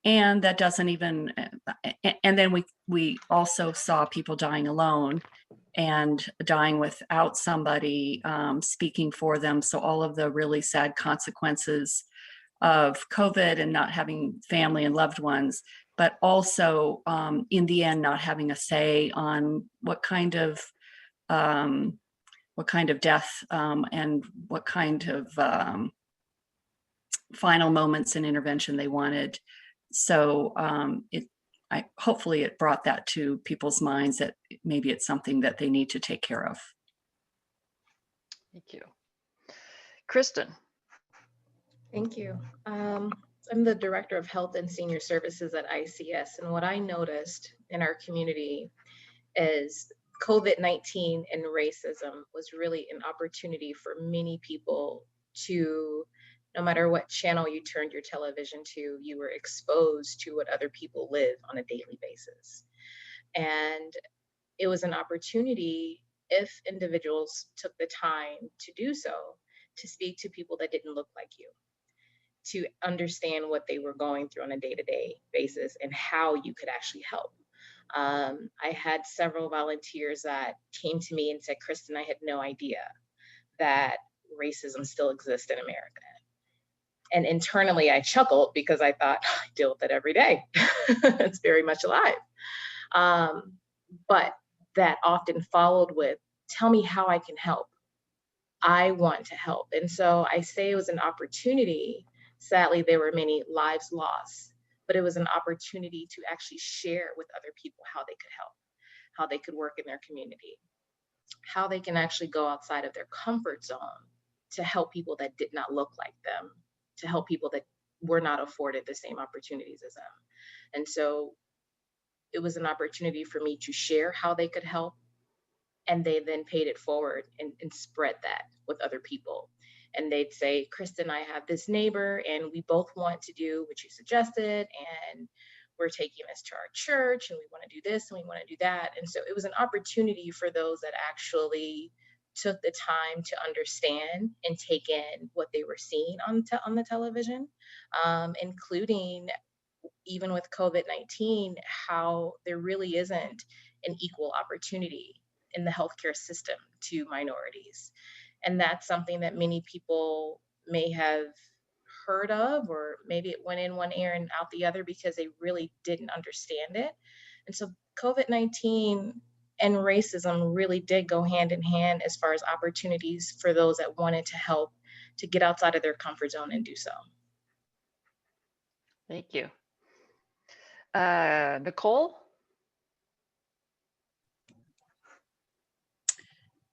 Q: that doesn't even, and then we also saw people dying alone and dying without somebody speaking for them. So all of the really sad consequences of COVID and not having family and loved ones, but also in the end, not having a say on what kind of death and what kind of final moments in intervention they wanted. So hopefully it brought that to people's minds that maybe it's something that they need to take care of.
D: Thank you. Kristen.
F: Thank you. I'm the Director of Health and Senior Services at ICS, and what I noticed in our community is COVID-19 and racism was really an opportunity for many people to, no matter what channel you turned your television to, you were exposed to what other people live on a daily basis. And it was an opportunity, if individuals took the time to do so, to speak to people that didn't look like you, to understand what they were going through on a day-to-day basis and how you could actually help. I had several volunteers that came to me and said, Kristen, I had no idea that racism still exists in America. And internally I chuckled because I thought, I deal with it every day. It's very much alive. But that often followed with, tell me how I can help. I want to help. And so I say it was an opportunity. Sadly, there were many lives lost, but it was an opportunity to actually share with other people how they could help, how they could work in their community, how they can actually go outside of their comfort zone to help people that did not look like them, to help people that were not afforded the same opportunities as them. And so it was an opportunity for me to share how they could help. And they then paid it forward and spread that with other people. And they'd say, Kristen, I have this neighbor and we both want to do what you suggested. And we're taking this to our church and we want to do this and we want to do that. And so it was an opportunity for those that actually took the time to understand and take in what they were seeing on the television, including even with COVID-19, how there really isn't an equal opportunity in the healthcare system to minorities. And that's something that many people may have heard of, or maybe it went in one ear and out the other because they really didn't understand it. And so COVID-19 and racism really did go hand in hand as far as opportunities for those that wanted to help to get outside of their comfort zone and do so.
D: Thank you. Nicole?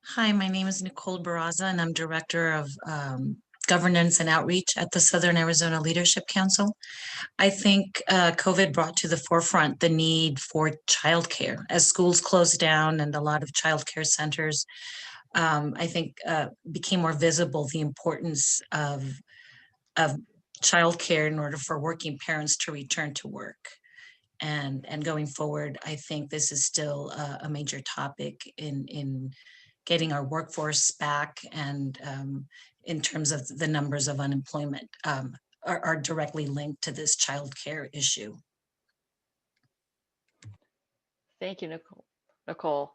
R: Hi, my name is Nicole Barraza, and I'm Director of Governance and Outreach at the Southern Arizona Leadership Council. I think COVID brought to the forefront the need for childcare. As schools closed down and a lot of childcare centers, I think became more visible the importance of childcare in order for working parents to return to work. And going forward, I think this is still a major topic in getting our workforce back, and in terms of the numbers of unemployment are directly linked to this childcare issue.
D: Thank you, Nicole.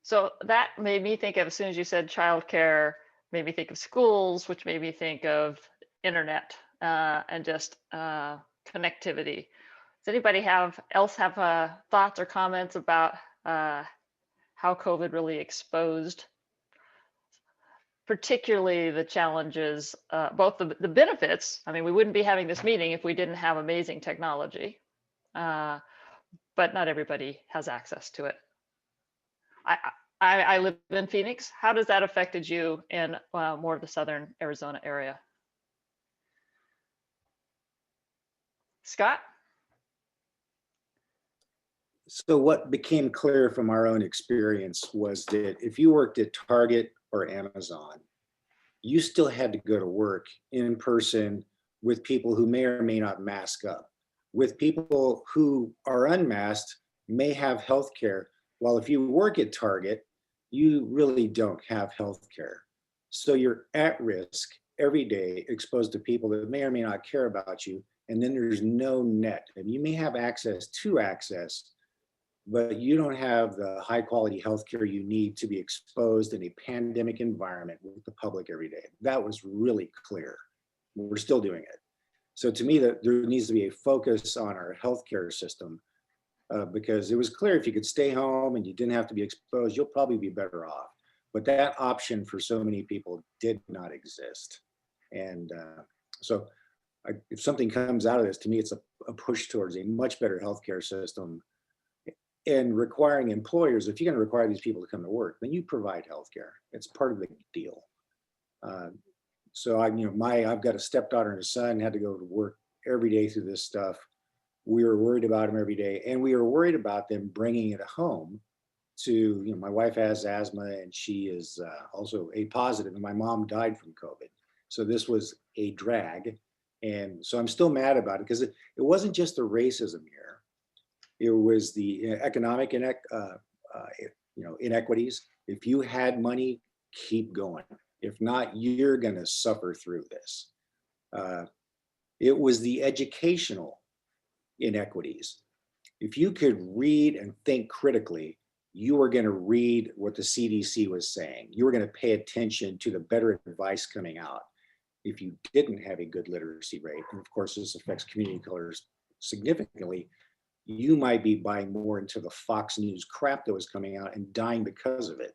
D: So that made me think of, as soon as you said childcare, made me think of schools, which made me think of internet and just connectivity. Does anybody else have thoughts or comments about how COVID really exposed, particularly the challenges, both the benefits? I mean, we wouldn't be having this meeting if we didn't have amazing technology, but not everybody has access to it. I live in Phoenix. How does that affected you in more of the Southern Arizona area? Scott?
G: So what became clear from our own experience was that if you worked at Target or Amazon, you still had to go to work in person with people who may or may not mask up, with people who are unmasked, may have health care, while if you work at Target, you really don't have health care. So you're at risk every day, exposed to people that may or may not care about you. And then there's no net. And you may have access to access, but you don't have the high quality healthcare you need to be exposed in a pandemic environment with the public every day. That was really clear. We're still doing it. So to me, that there needs to be a focus on our healthcare system, because it was clear if you could stay home and you didn't have to be exposed, you'll probably be better off. But that option for so many people did not exist. And so if something comes out of this, to me, it's a push towards a much better healthcare system, and requiring employers, if you're going to require these people to come to work, then you provide healthcare. It's part of the deal. So I've got a stepdaughter and a son, had to go to work every day through this stuff. We were worried about them every day, and we were worried about them bringing it home to, my wife has asthma and she is also A positive, and my mom died from COVID. So this was a drag. And so I'm still mad about it, because it wasn't just the racism here. It was the economic inequities. If you had money, keep going. If not, you're going to suffer through this. It was the educational inequities. If you could read and think critically, you were going to read what the CDC was saying. You were going to pay attention to the better advice coming out. If you didn't have a good literacy rate, and of course this affects community colors significantly, you might be buying more into the Fox News crap that was coming out and dying because of it.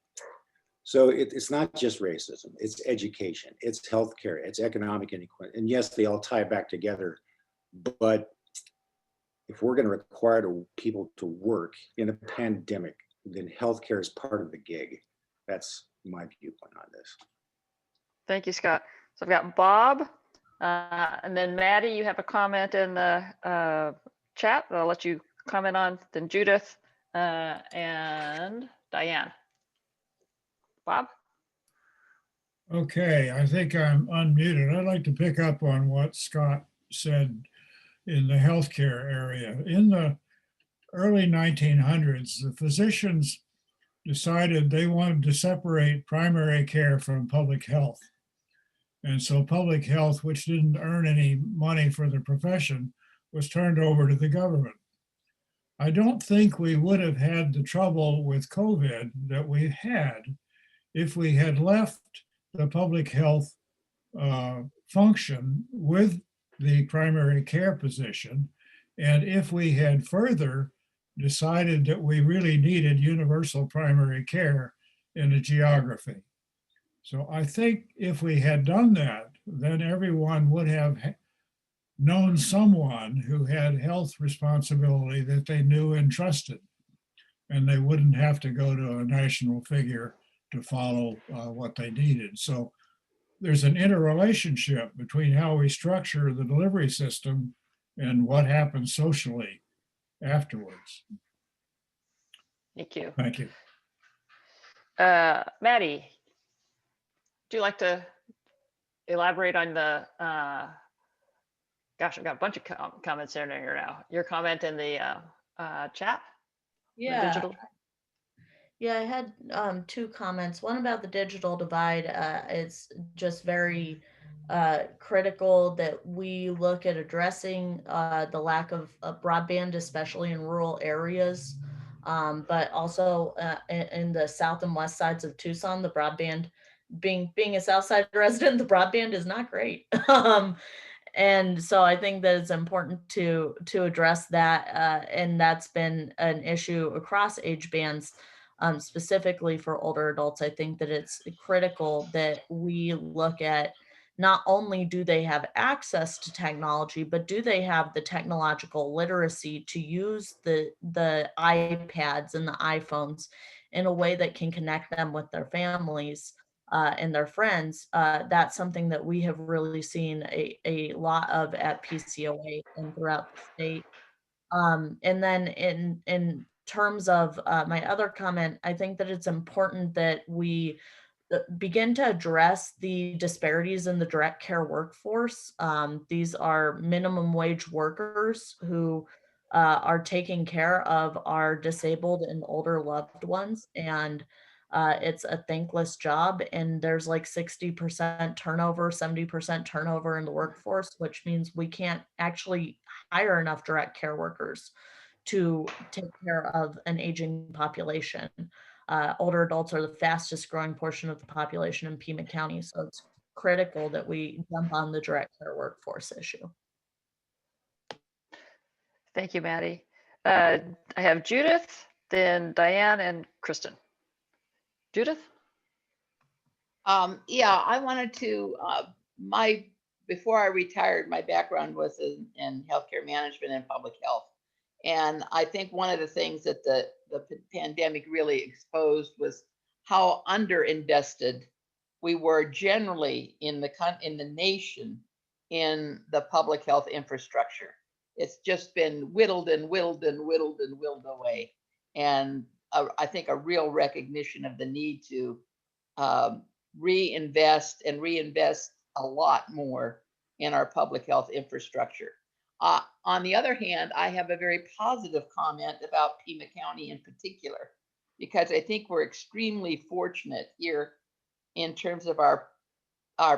G: So it's not just racism, it's education, it's healthcare, it's economic inequality. And yes, they all tie back together, but if we're going to require people to work in a pandemic, then healthcare is part of the gig. That's my viewpoint on this.
D: Thank you, Scott. So I've got Bob, and then Maddie, you have a comment in the chat that I'll let you comment on, then Judith, and Diane. Bob?
O: Okay, I think I'm unmuted. I'd like to pick up on what Scott said in the healthcare area. In the early 1900s, the physicians decided they wanted to separate primary care from public health. And so public health, which didn't earn any money for the profession, was turned over to the government. I don't think we would have had the trouble with COVID that we've had if we had left the public health function with the primary care position, and if we had further decided that we really needed universal primary care in a geography. So I think if we had done that, then everyone would have known someone who had health responsibility that they knew and trusted, and they wouldn't have to go to a national figure to follow what they needed. So there's an interrelationship between how we structure the delivery system and what happens socially afterwards.
D: Thank you.
O: Thank you.
D: Maddie, would you like to elaborate on the, gosh, I've got a bunch of comments in here now. Your comment in the chat?
K: Yeah.
D: Digital.
K: Yeah, I had two comments. One about the digital divide. It's just very critical that we look at addressing the lack of broadband, especially in rural areas, but also in the south and west sides of Tucson. The broadband, being a south side resident, the broadband is not great. And so I think that it's important to address that, and that's been an issue across age bands. Specifically for older adults, I think that it's critical that we look at not only do they have access to technology, but do they have the technological literacy to use the iPads and the iPhones in a way that can connect them with their families and their friends. That's something that we have really seen a lot of at PCOA and throughout the state. And then in terms of my other comment, I think that it's important that we begin to address the disparities in the direct care workforce. These are minimum wage workers who are taking care of our disabled and older loved ones. And it's a thankless job. And there's like 60% turnover, 70% turnover in the workforce, which means we can't actually hire enough direct care workers to take care of an aging population. Older adults are the fastest growing portion of the population in Pima County. So it's critical that we jump on the direct care workforce issue.
D: Thank you, Maddie. I have Judith, then Diane and Kristen. Judith?
J: Yeah, I wanted to, before I retired, my background was in healthcare management and public health. And I think one of the things that the pandemic really exposed was how underinvested we were generally in the nation in the public health infrastructure. It's just been whittled and whittled and whittled and whittled away. And I think a real recognition of the need to reinvest a lot more in our public health infrastructure. On the other hand, I have a very positive comment about Pima County in particular, because I think we're extremely fortunate here in terms of our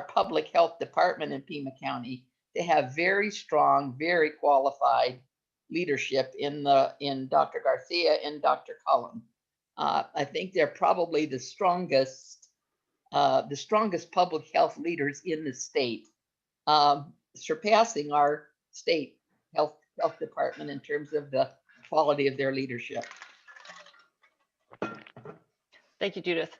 J: public health department in Pima County to have very strong, very qualified leadership in Dr. Garcia and Dr. Cullen. I think they're probably the strongest public health leaders in the state, surpassing our state health department in terms of the quality of their leadership.
D: Thank you, Judith.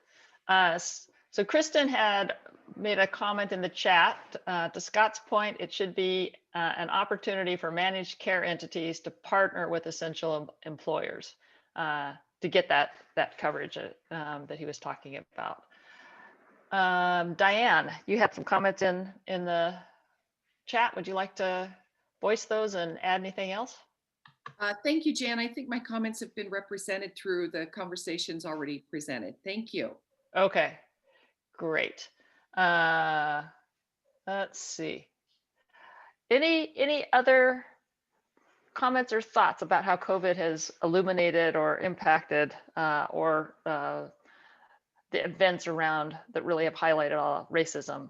D: So Kristen had made a comment in the chat. To Scott's point, it should be an opportunity for managed care entities to partner with essential employers to get that coverage that he was talking about. Diane, you had some comments in the chat. Would you like to voice those and add anything else?
H: Thank you, Jan. I think my comments have been represented through the conversations already presented. Thank you.
D: Okay, great. Let's see. Any other comments or thoughts about how COVID has illuminated or impacted or the events around that really have highlighted all racism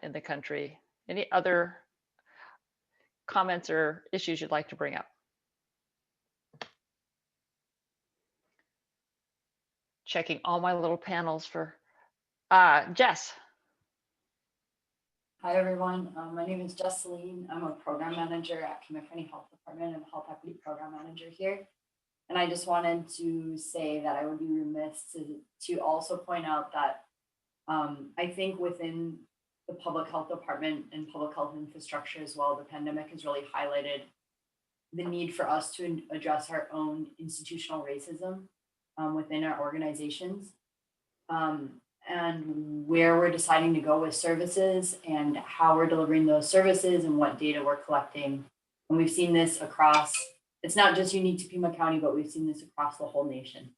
D: in the country? Any other comments or issues you'd like to bring up? Checking all my little panels for Jess.
S: Hi everyone, my name is Jesseline. I'm a program manager at Pima County Health Department and Health Equity Program Manager here. And I just wanted to say that I would be remiss to also point out that I think within the public health department and public health infrastructure as well, the pandemic has really highlighted the need for us to address our own institutional racism within our organizations and where we're deciding to go with services and how we're delivering those services and what data we're collecting. And we've seen this across, it's not just unique to Pima County, but we've seen this across the whole nation.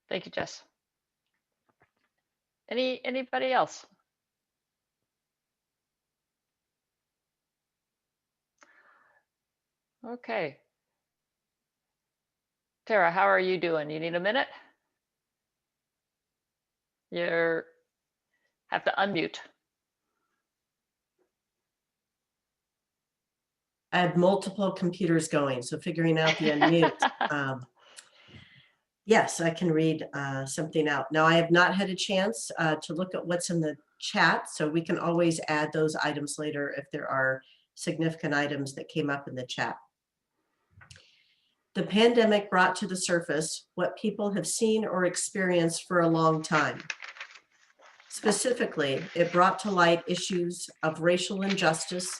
D: Thank you, Jess. Anybody else? Okay. Tara, how are you doing? You need a minute? You have to unmute.
B: I had multiple computers going, so figuring out the unmute. Yes, I can read something out. Now, I have not had a chance to look at what's in the chat, so we can always add those items later if there are significant items that came up in the chat. The pandemic brought to the surface what people have seen or experienced for a long time. Specifically, it brought to light issues of racial injustice,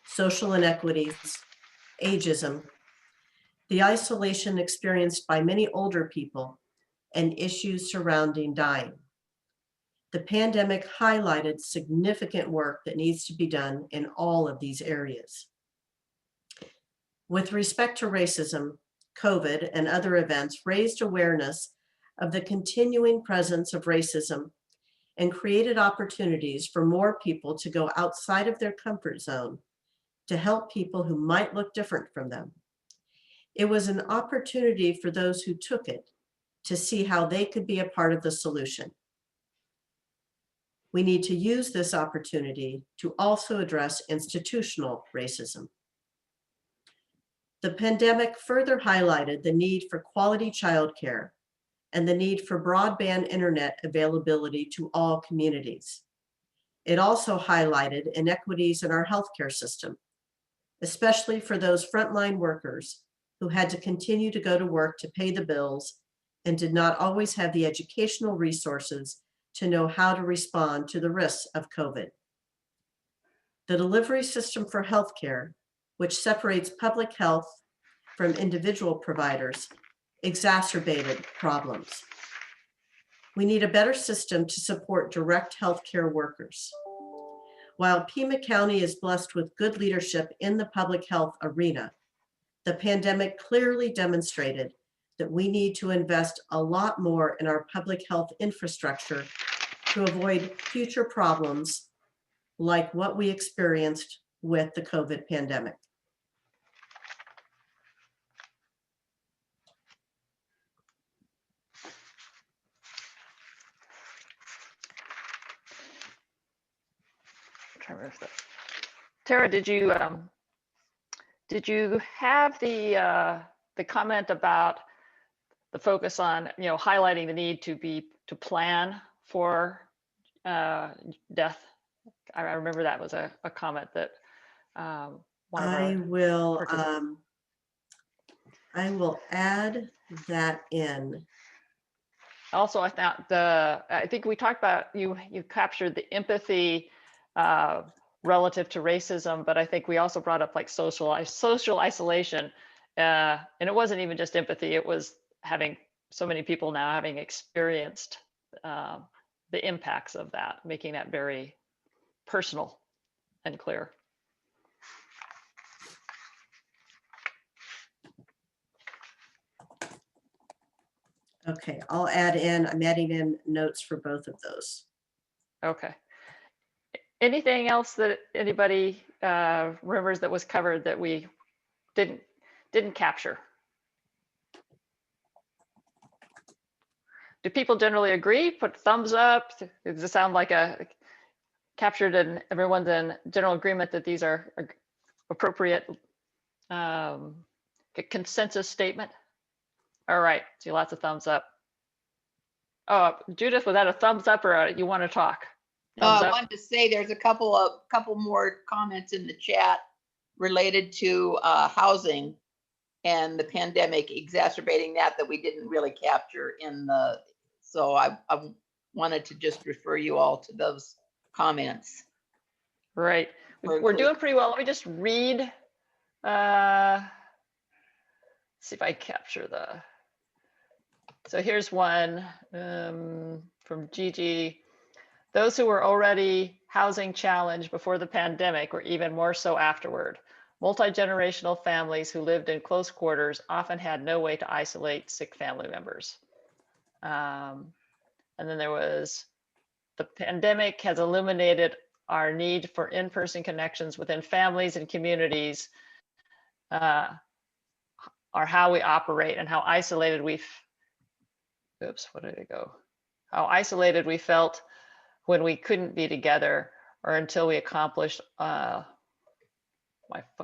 B: social inequities, ageism, the isolation experienced by many older people, and issues surrounding dying. The pandemic highlighted significant work that needs to be done in all of these areas. With respect to racism, COVID and other events raised awareness of the continuing presence of racism and created opportunities for more people to go outside of their comfort zone to help people who might look different from them. It was an opportunity for those who took it to see how they could be a part of the solution. We need to use this opportunity to also address institutional racism. The pandemic further highlighted the need for quality childcare and the need for broadband internet availability to all communities. It also highlighted inequities in our healthcare system, especially for those frontline workers who had to continue to go to work to pay the bills and did not always have the educational resources to know how to respond to the risks of COVID. The delivery system for healthcare, which separates public health from individual providers, exacerbated problems. We need a better system to support direct healthcare workers. While Pima County is blessed with good leadership in the public health arena, the pandemic clearly demonstrated that we need to invest a lot more in our public health infrastructure to avoid future problems like what we experienced with the COVID pandemic.
D: Tara, did you have the comment about the focus on, you know, highlighting the need to plan for death? I remember that was a comment that one of
B: I will add that in.
D: Also, I think we talked about you captured the empathy relative to racism, but I think we also brought up like social isolation, and it wasn't even just empathy. It was having so many people now having experienced the impacts of that, making that very personal and clear.
B: Okay, I'm adding in notes for both of those.
D: Okay. Anything else that anybody remembers that was covered that we didn't capture? Do people generally agree? Put thumbs up. Does it sound like a captured in everyone's in general agreement that these are appropriate consensus statement? All right, see lots of thumbs up. Oh, Judith, was that a thumbs up or you want to talk?
J: I wanted to say there's a couple more comments in the chat related to housing and the pandemic exacerbating that we didn't really capture in the, so I wanted to just refer you all to those comments.
D: Right, we're doing pretty well. Let me just read, see if I capture the, so here's one from Gigi. Those who were already housing challenged before the pandemic were even more so afterward. Multi-generational families who lived in close quarters often had no way to isolate sick family members. And then there was, the pandemic has illuminated our need for in-person connections within families and communities, are how we operate and how isolated how isolated we felt when we couldn't be together or until we accomplished, my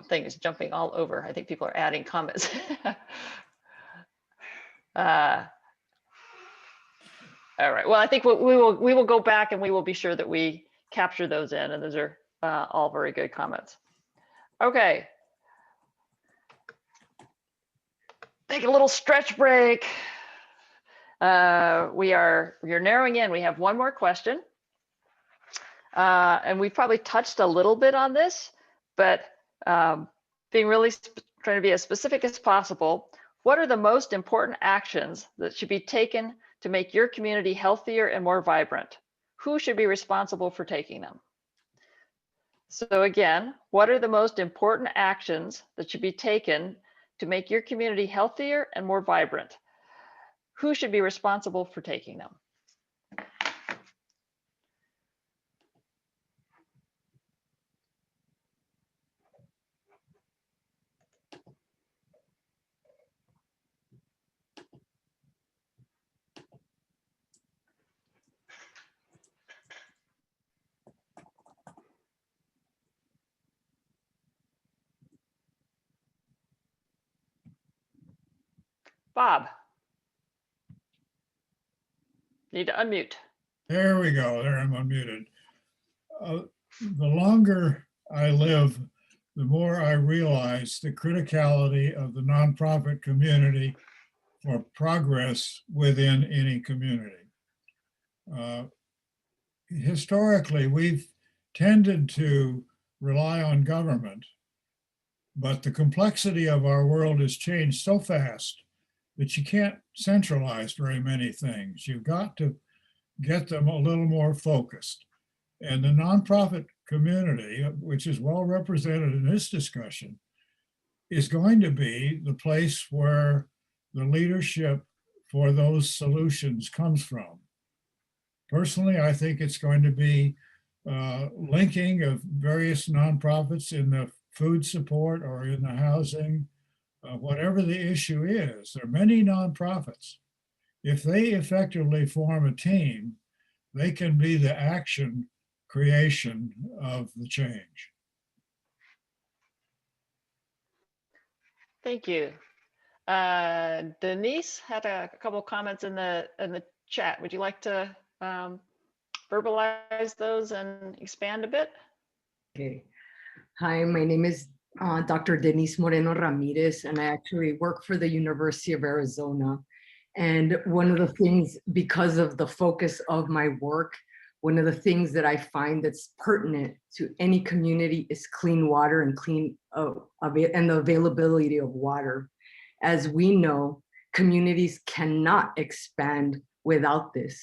D: thing is jumping all over. I think people are adding comments. All right, well, I think we will go back and we will be sure that we capture those in, and those are all very good comments. Okay. Take a little stretch break. We're narrowing in. We have one more question. And we probably touched a little bit on this, but being really trying to be as specific as possible, what are the most important actions that should be taken to make your community healthier and more vibrant? Who should be responsible for taking them? So again, what are the most important actions that should be taken to make your community healthier and more vibrant? who should be responsible for taking them? Bob. Need to unmute.
O: There we go. There, I'm unmuted. The longer I live, the more I realize the criticality of the nonprofit community for progress within any community. Historically, we've tended to rely on government, but the complexity of our world has changed so fast that you can't centralize very many things. You've got to get them a little more focused. And the nonprofit community, which is well represented in this discussion, is going to be the place where the leadership for those solutions comes from. Personally, I think it's going to be linking of various nonprofits in the food support or in the housing, whatever the issue is. There are many nonprofits. If they effectively form a team, they can be the action creation of the change.
D: Thank you. Denise had a couple of comments in the chat. Would you like to verbalize those and expand a bit?
P: Okay. Hi, my name is Dr. Denise Moreno Ramirez, and I actually work for the University of Arizona. And one of the things, because of the focus of my work, one of the things that I find that's pertinent to any community is clean water and and the availability of water. As we know, communities cannot expand without this.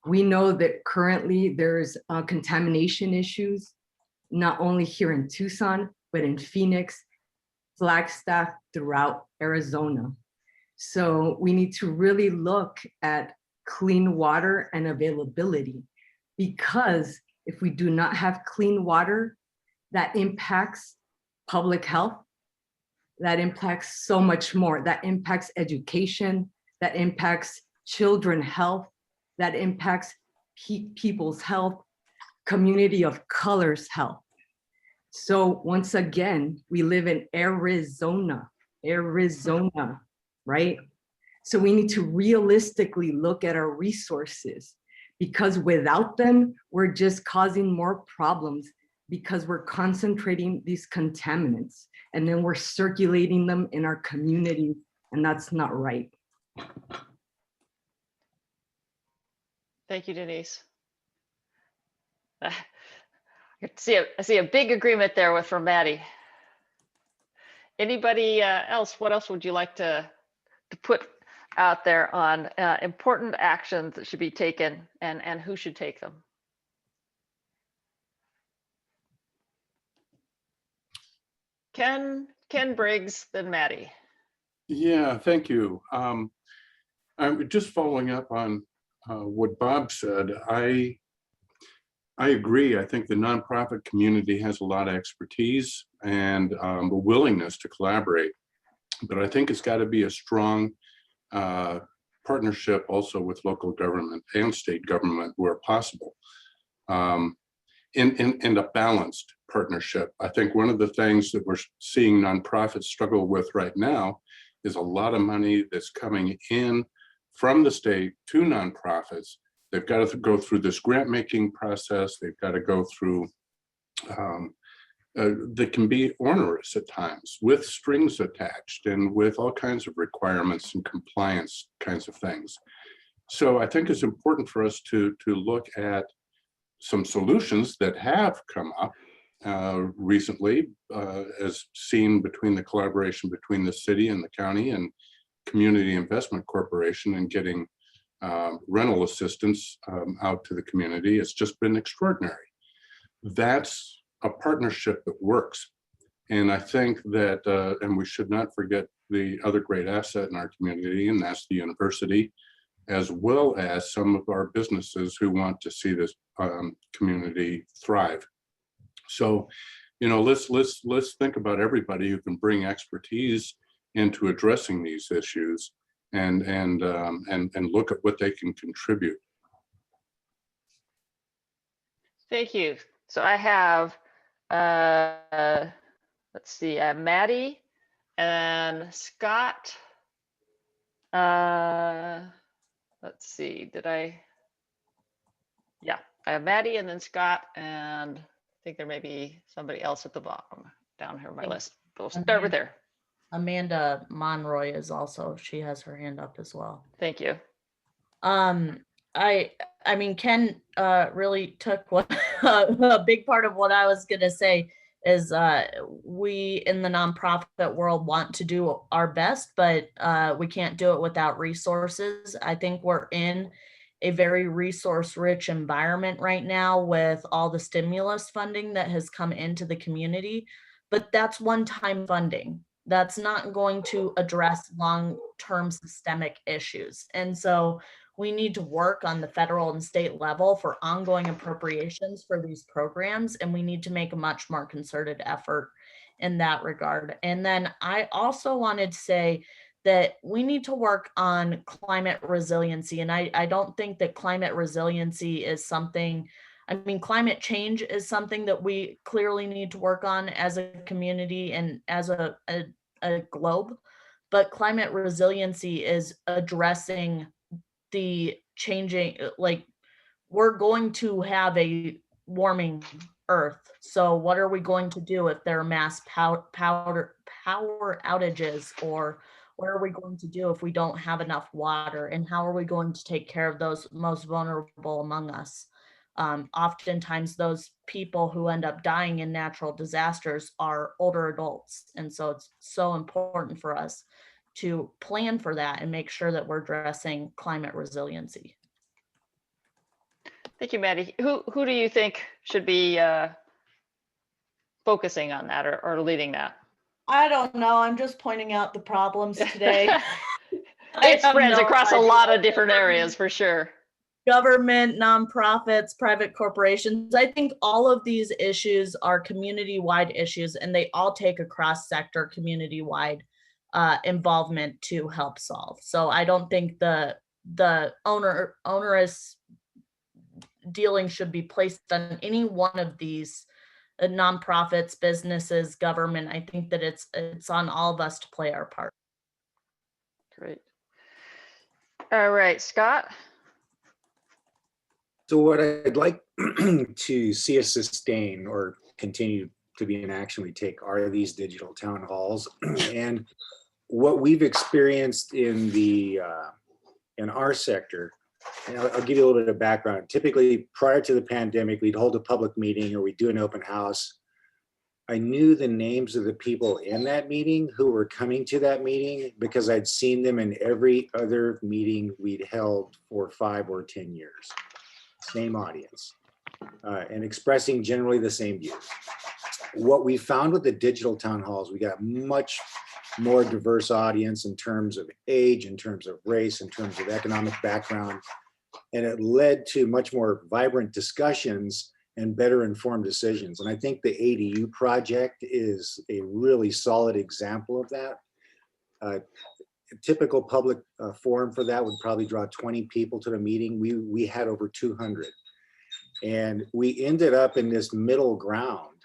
P: We know that currently there's contamination issues, not only here in Tucson, but in Phoenix, Flagstaff, throughout Arizona. So we need to really look at clean water and availability, because if we do not have clean water, that impacts public health, that impacts so much more, that impacts education, that impacts children's health, that impacts people's health, community of color's health. So once again, we live in Arizona, right? So we need to realistically look at our resources, because without them, we're just causing more problems, because we're concentrating these contaminants and then we're circulating them in our community, and that's not right.
D: Thank you, Denise. I see a big agreement there from Maddie. Anybody else? What else would you like to put out there on important actions that should be taken, and who should take them? Ken Briggs, then Maddie.
T: Yeah, thank you. I'm just following up on what Bob said. I agree. I think the nonprofit community has a lot of expertise and a willingness to collaborate, but I think it's got to be a strong partnership also with local government and state government where possible, and a balanced partnership. I think one of the things that we're seeing nonprofits struggle with right now is a lot of money that's coming in from the state to nonprofits. They've got to go through this grant making process. They've got to go through, that can be onerous at times, with strings attached and with all kinds of requirements and compliance kinds of things. So I think it's important for us to look at some solutions that have come up recently, as seen between the collaboration between the city and the county and Community Investment Corporation, and getting rental assistance out to the community. It's just been extraordinary. That's a partnership that works. And I think that, and we should not forget the other great asset in our community, and that's the university. as well as some of our businesses who want to see this community thrive. So, let's think about everybody who can bring expertise into addressing these issues and look at what they can contribute.
D: Thank you. So I have, let's see, I have Maddie and Scott. Let's see, yeah, I have Maddie and then Scott, and I think there may be somebody else at the bottom down here on my list. We'll start with there.
K: Amanda Monroy is also, she has her hand up as well.
D: Thank you.
K: I mean, Ken really took what a big part of what I was gonna say is we in the nonprofit world want to do our best, but we can't do it without resources. I think we're in a very resource-rich environment right now with all the stimulus funding that has come into the community, but that's one-time funding. That's not going to address long-term systemic issues. And so we need to work on the federal and state level for ongoing appropriations for these programs, and we need to make a much more concerted effort in that regard. And then I also wanted to say that we need to work on climate resiliency. And I don't think that climate resiliency is something, I mean, climate change is something that we clearly need to work on as a community and as a globe, but climate resiliency is addressing the changing, like we're going to have a warming Earth. So what are we going to do if there are mass power outages, or what are we going to do if we don't have enough water, and how are we going to take care of those most vulnerable among us? Oftentimes those people who end up dying in natural disasters are older adults. And so it's so important for us to plan for that and make sure that we're addressing climate resiliency.
D: Thank you, Maddie. Who do you think should be focusing on that or leading that?
K: I don't know. I'm just pointing out the problems today.
D: It spreads across a lot of different areas for sure.
K: Government, nonprofits, private corporations. I think all of these issues are community-wide issues, and they all take a cross-sector community-wide involvement to help solve. So I don't think the onerous dealing should be placed on any one of these nonprofits, businesses, government. I think that it's on all of us to play our part.
D: Great. All right, Scott.
G: So what I'd like to see us sustain or continue to be an action we take are these digital town halls. And what we've experienced in our sector, and I'll give you a little bit of background. Typically, prior to the pandemic, we'd hold a public meeting or we'd do an open house. I knew the names of the people in that meeting who were coming to that meeting because I'd seen them in every other meeting we'd held for 5 or 10 years. Same audience, and expressing generally the same views. What we found with the digital town halls, we got much more diverse audience in terms of age, in terms of race, in terms of economic background, and it led to much more vibrant discussions and better informed decisions. And I think the ADU project is a really solid example of that. A typical public forum for that would probably draw 20 people to the meeting. We had over 200. And we ended up in this middle ground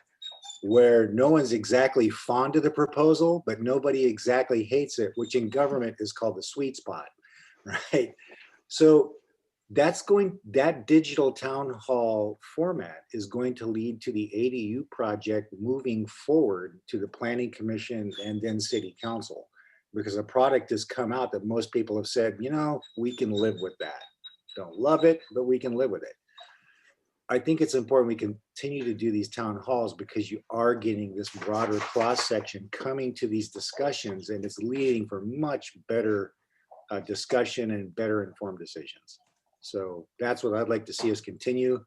G: where no one's exactly fond of the proposal, but nobody exactly hates it, which in government is called the sweet spot, right? So that digital town hall format is going to lead to the ADU project moving forward to the Planning Commission and then City Council, because a product has come out that most people have said, we can live with that. Don't love it, but we can live with it. I think it's important we continue to do these town halls because you are getting this broader cross section coming to these discussions, and it's leading for much better discussion and better informed decisions. So that's what I'd like to see us continue.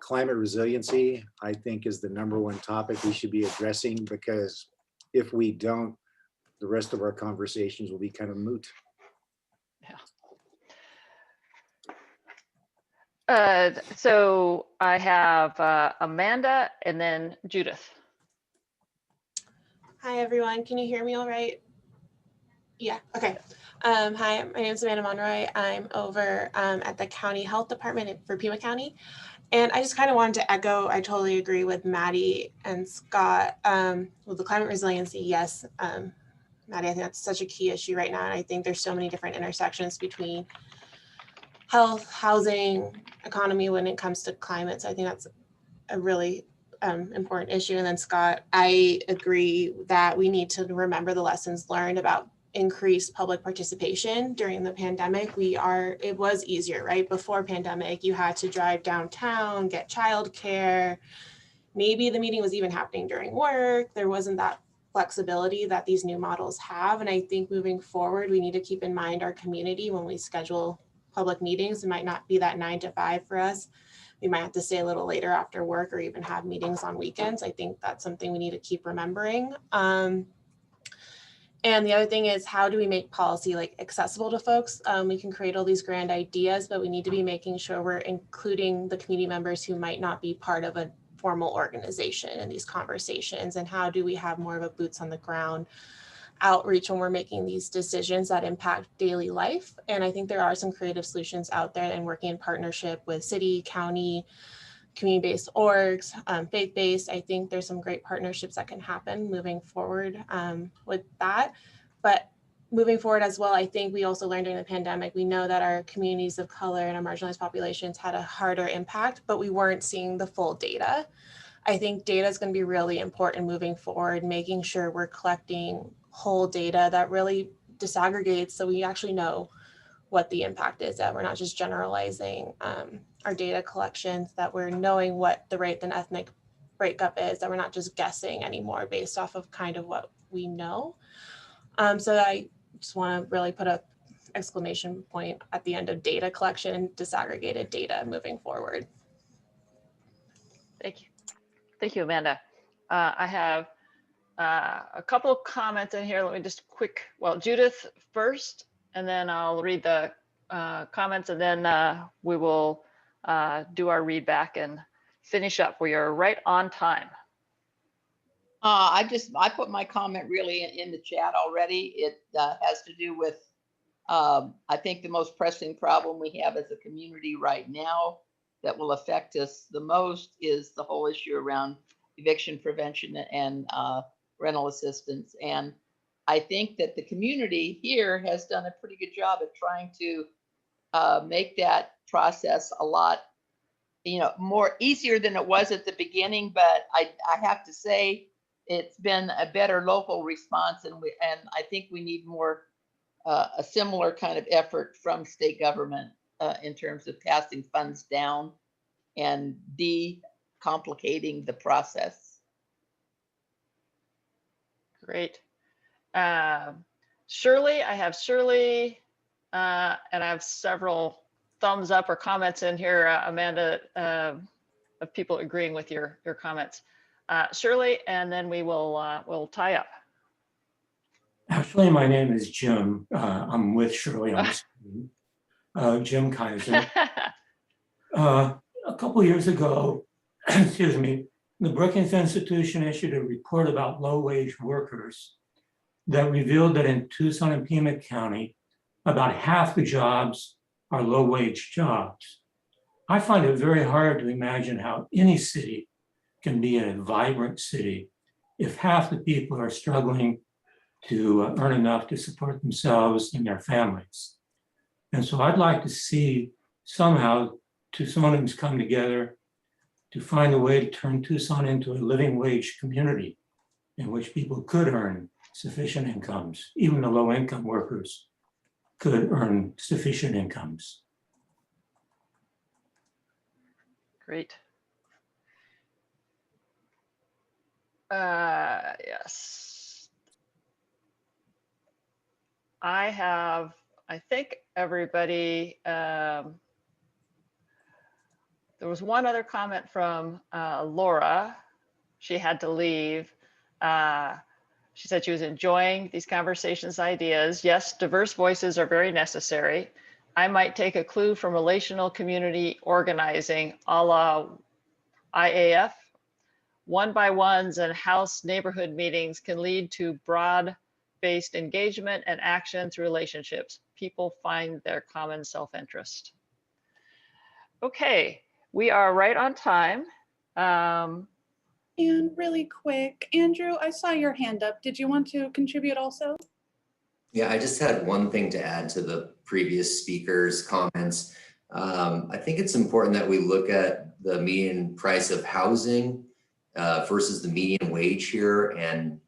G: Climate resiliency, I think, is the #1 topic we should be addressing, because if we don't, the rest of our conversations will be kind of moot.
D: Yeah. So I have Amanda and then Judith.
S: Hi, everyone. Can you hear me all right? Yeah, okay. Hi, my name is Amanda Monroy. I'm over at the County Health Department for Pima County. And I just kind of wanted to echo, I totally agree with Maddie and Scott. With the climate resiliency, yes, Maddie, I think that's such a key issue right now. And I think there's so many different intersections between health, housing, economy when it comes to climate. So I think that's a really important issue. And then Scott, I agree that we need to remember the lessons learned about increased public participation during the pandemic. It was easier, right? Before pandemic, you had to drive downtown, get childcare. Maybe the meeting was even happening during work. There wasn't that flexibility that these new models have. And I think moving forward, we need to keep in mind our community when we schedule public meetings. It might not be that 9 to 5 for us. We might have to stay a little later after work or even have meetings on weekends. I think that's something we need to keep remembering. And the other thing is, how do we make policy like accessible to folks? We can create all these grand ideas, but we need to be making sure we're including the community members who might not be part of a formal organization in these conversations. And how do we have more of a boots on the ground outreach when we're making these decisions that impact daily life? And I think there are some creative solutions out there, and working in partnership with city, county, community-based orgs, faith-based. I think there's some great partnerships that can happen moving forward with that. But moving forward as well, I think we also learned during the pandemic, we know that our communities of color and our marginalized populations had a harder impact, but we weren't seeing the full data. I think data is going to be really important moving forward, making sure we're collecting whole data that really disaggregates so we actually know what the impact is, that we're not just generalizing our data collections, that we're knowing what the race and ethnic breakup is, that we're not just guessing anymore based off of kind of what we know. So I just want to really put a exclamation point at the end of data collection, disaggregated data moving forward.
D: Thank you. Thank you, Amanda. I have a couple of comments in here. Let me just well, Judith first, and then I'll read the comments, and then we will do our read back and finish up. We are right on time.
J: I put my comment really in the chat already. It has to do with, I think the most pressing problem we have as a community right now that will affect us the most is the whole issue around eviction prevention and rental assistance. And I think that the community here has done a pretty good job at trying to make that process a lot, more easier than it was at the beginning. But I have to say, it's been a better local response, and I think we need more a similar kind of effort from state government in terms of passing funds down and de-complicating the process.
D: Great. Shirley, I have Shirley, and I have several thumbs up or comments in here, Amanda, of people agreeing with your comments. Shirley, and then we'll tie up.
B: Actually, my name is Jim. I'm with Shirley on the screen. Jim Kaiser. A couple years ago, excuse me, the Brookings Institution issued a report about low-wage workers that revealed that in Tucson and Pima County, about half the jobs are low-wage jobs. I find it very hard to imagine how any city can be a vibrant city if half the people are struggling to earn enough to support themselves and their families. And so I'd like to see somehow Tucsonans come together to find a way to turn Tucson into a living wage community in which people could earn sufficient incomes. Even the low-income workers could earn sufficient incomes.
D: Great. Yes. I think everybody, there was one other comment from Laura. She had to leave. She said she was enjoying these conversations, ideas. Yes, diverse voices are very necessary. I might take a clue from relational community organizing a la IAF. One-by-ones and house neighborhood meetings can lead to broad-based engagement and action through relationships. People find their common self-interest. Okay, we are right on time.
E: And really quick, Andrew, I saw your hand up. Did you want to contribute also?
S: Yeah, I just had one thing to add to the previous speaker's comments. I think it's important that we look at the median price of housing versus the median wage here. And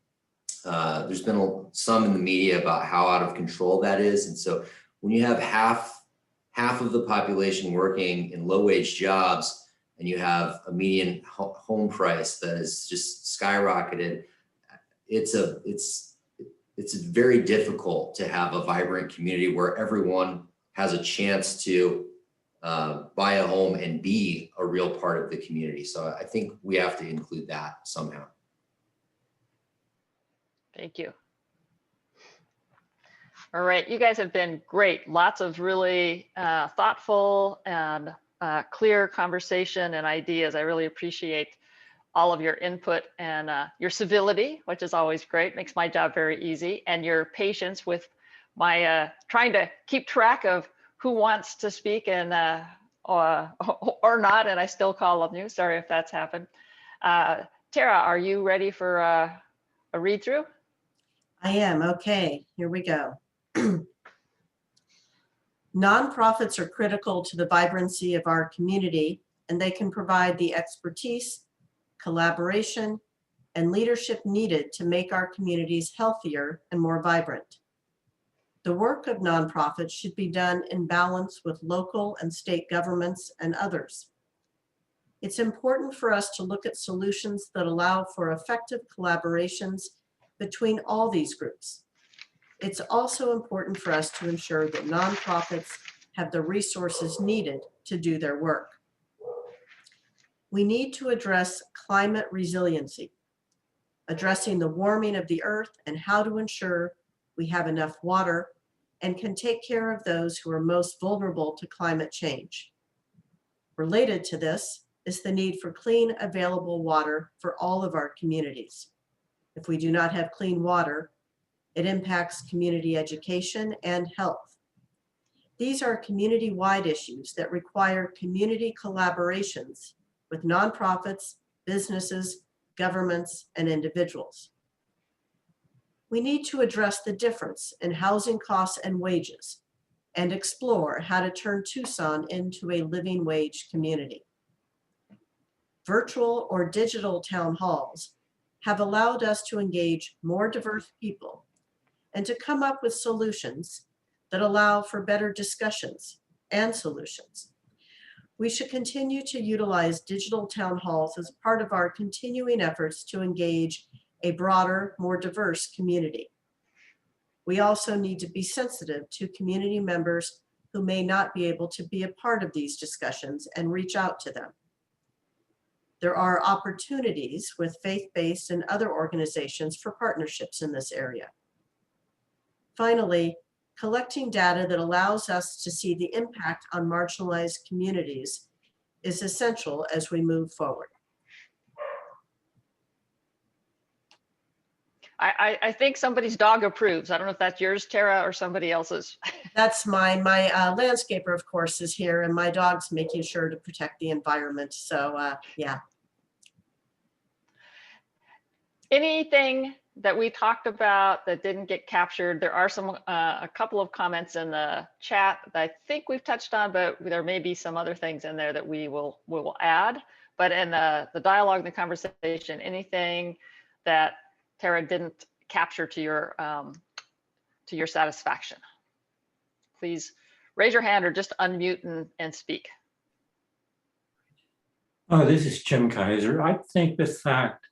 S: there's been some in the media about how out of control that is. And so when you have half of the population working in low wage jobs and you have a median home price that is just skyrocketed, it's very difficult to have a vibrant community where everyone has a chance to buy a home and be a real part of the community. So I think we have to include that somehow.
D: Thank you. All right, you guys have been great. Lots of really thoughtful and clear conversation and ideas. I really appreciate all of your input and your civility, which is always great, makes my job very easy, and your patience with my trying to keep track of who wants to speak and or not, and I still call on you. Sorry if that's happened. Tara, are you ready for a read through?
B: I am. Okay, here we go. Nonprofits are critical to the vibrancy of our community, and they can provide the expertise, collaboration, and leadership needed to make our communities healthier and more vibrant. The work of nonprofits should be done in balance with local and state governments and others. It's important for us to look at solutions that allow for effective collaborations between all these groups. It's also important for us to ensure that nonprofits have the resources needed to do their work. We need to address climate resiliency, addressing the warming of the earth and how to ensure we have enough water and can take care of those who are most vulnerable to climate change. Related to this is the need for clean, available water for all of our communities. If we do not have clean water, it impacts community education and health. These are community-wide issues that require community collaborations with nonprofits, businesses, governments, and individuals. We need to address the difference in housing costs and wages and explore how to turn Tucson into a living wage community. Virtual or digital town halls have allowed us to engage more diverse people and to come up with solutions that allow for better discussions and solutions. We should continue to utilize digital town halls as part of our continuing efforts to engage a broader, more diverse community. We also need to be sensitive to community members who may not be able to be a part of these discussions and reach out to them. There are opportunities with faith-based and other organizations for partnerships in this area. Finally, collecting data that allows us to see the impact on marginalized communities is essential as we move forward.
D: I think somebody's dog approves. I don't know if that's yours, Tara, or somebody else's.
B: That's mine. My landscaper, of course, is here, and my dog's making sure to protect the environment. So, yeah.
D: Anything that we talked about that didn't get captured? There are a couple of comments in the chat that I think we've touched on, but there may be some other things in there that we will add. But in the dialogue, the conversation, anything that Tara didn't capture to your satisfaction, please raise your hand or just unmute and speak.
U: Oh, this is Jim Kaiser. I think the fact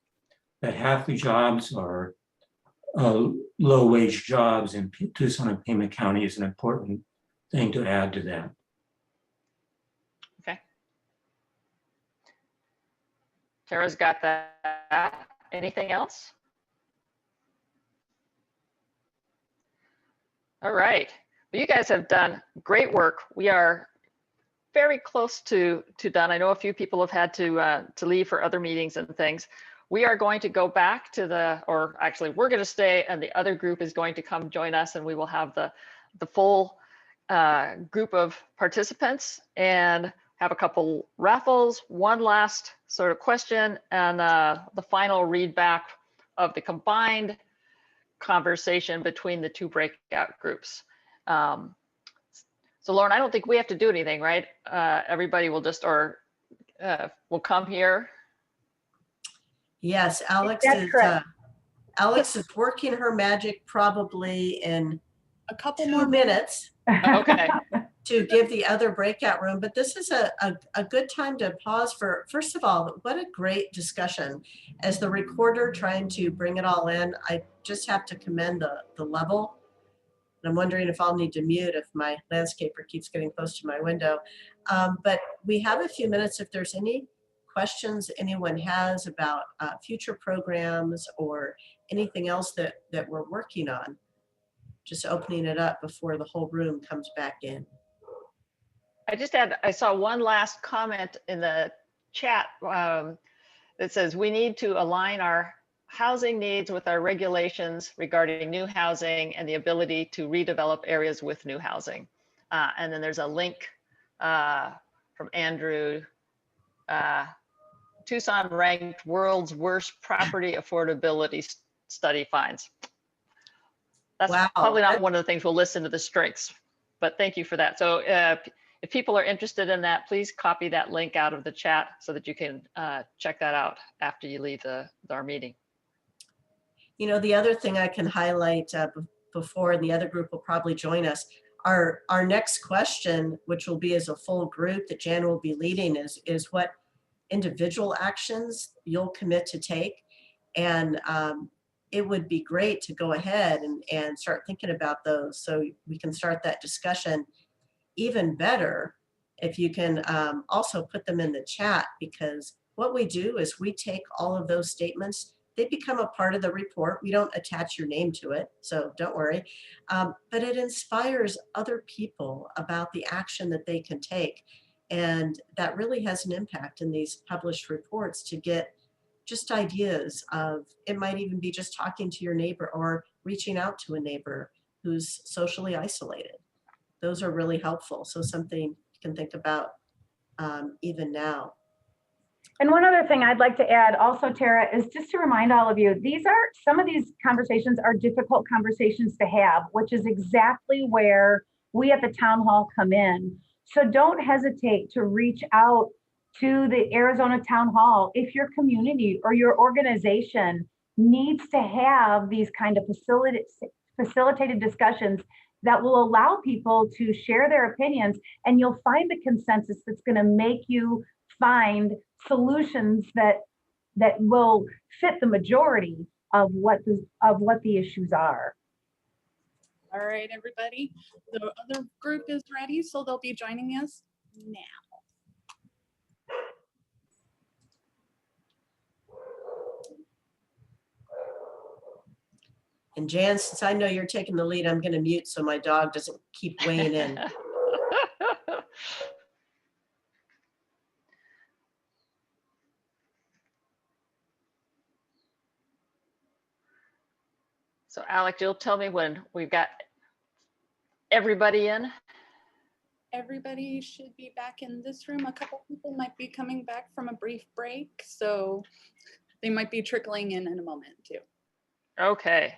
U: that half the jobs are low wage jobs in Tucson and Pima County is an important thing to add to that.
D: Okay. Tara's got that. Anything else? All right. You guys have done great work. We are very close to done. I know a few people have had to leave for other meetings and things. We are going to go back to or actually we're going to stay, and the other group is going to come join us, and we will have the full group of participants and have a couple raffles, one last sort of question, and the final read back of the combined conversation between the two breakout groups. So Lauren, I don't think we have to do anything, right? Everybody will just, will come here.
B: Yes, Alex is working her magic probably in
E: a couple
B: 2
E: more
B: minutes.
D: Okay.
B: To give the other breakout room, but this is a good time to pause for, first of all, what a great discussion. As the recorder trying to bring it all in, I just have to commend the level. And I'm wondering if I'll need to mute if my landscaper keeps getting close to my window. But we have a few minutes if there's any questions anyone has about future programs or anything else that we're working on. Just opening it up before the whole room comes back in.
D: I saw one last comment in the chat that says we need to align our housing needs with our regulations regarding new housing and the ability to redevelop areas with new housing. And then there's a link from Andrew. Tucson ranked world's worst property affordability study finds. That's
B: wow.
D: Probably not one of the things we'll listen to the strengths, but thank you for that. So if people are interested in that, please copy that link out of the chat so that you can check that out after you leave our meeting.
B: You know, the other thing I can highlight before, and the other group will probably join us, our next question, which will be as a full group that Jan will be leading, is what individual actions you'll commit to take. And it would be great to go ahead and start thinking about those so we can start that discussion. Even better if you can also put them in the chat, because what we do is we take all of those statements, they become a part of the report. We don't attach your name to it, so don't worry. But it inspires other people about the action that they can take. And that really has an impact in these published reports to get just ideas of, it might even be just talking to your neighbor or reaching out to a neighbor who's socially isolated. Those are really helpful. So something you can think about even now.
A: And one other thing I'd like to add also, Tara, is just to remind all of you, some of these conversations are difficult conversations to have, which is exactly where we at the town hall come in. So don't hesitate to reach out to the Arizona Town Hall if your community or your organization needs to have these kind of facilitated discussions that will allow people to share their opinions, and you'll find the consensus that's going to make you find solutions that will fit the majority of what the issues are.
E: All right, everybody. The other group is ready, so they'll be joining us now.
B: And Jan, since I know you're taking the lead, I'm going to mute so my dog doesn't keep weighing in.
D: So Alec, you'll tell me when we've got everybody in.
E: Everybody should be back in this room. A couple people might be coming back from a brief break, so they might be trickling in a moment too.
D: Okay.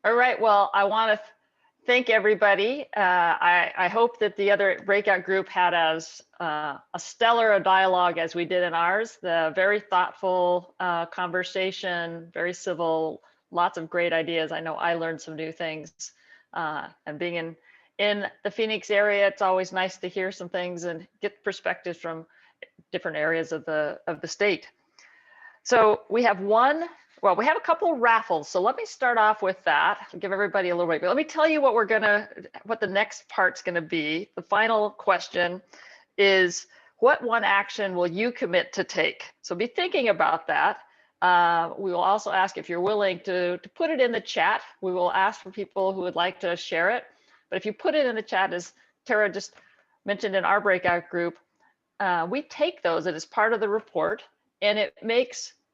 D: All right, well, I want to thank everybody. I hope that the other breakout group had as a stellar a dialogue as we did in ours. The very thoughtful conversation, very civil, lots of great ideas. I know I learned some new things. And being in the Phoenix area, it's always nice to hear some things and get perspectives from different areas of the state. So we have we have a couple raffles. So let me start off with that. I'll give everybody a little break. But let me tell you what the next part's gonna be. The final question is, what one action will you commit to take? So be thinking about that. We will also ask if you're willing to put it in the chat. We will ask for people who would like to share it. But if you put it in the chat, as Tara just mentioned in our breakout group, we take those. It is part of the report, and it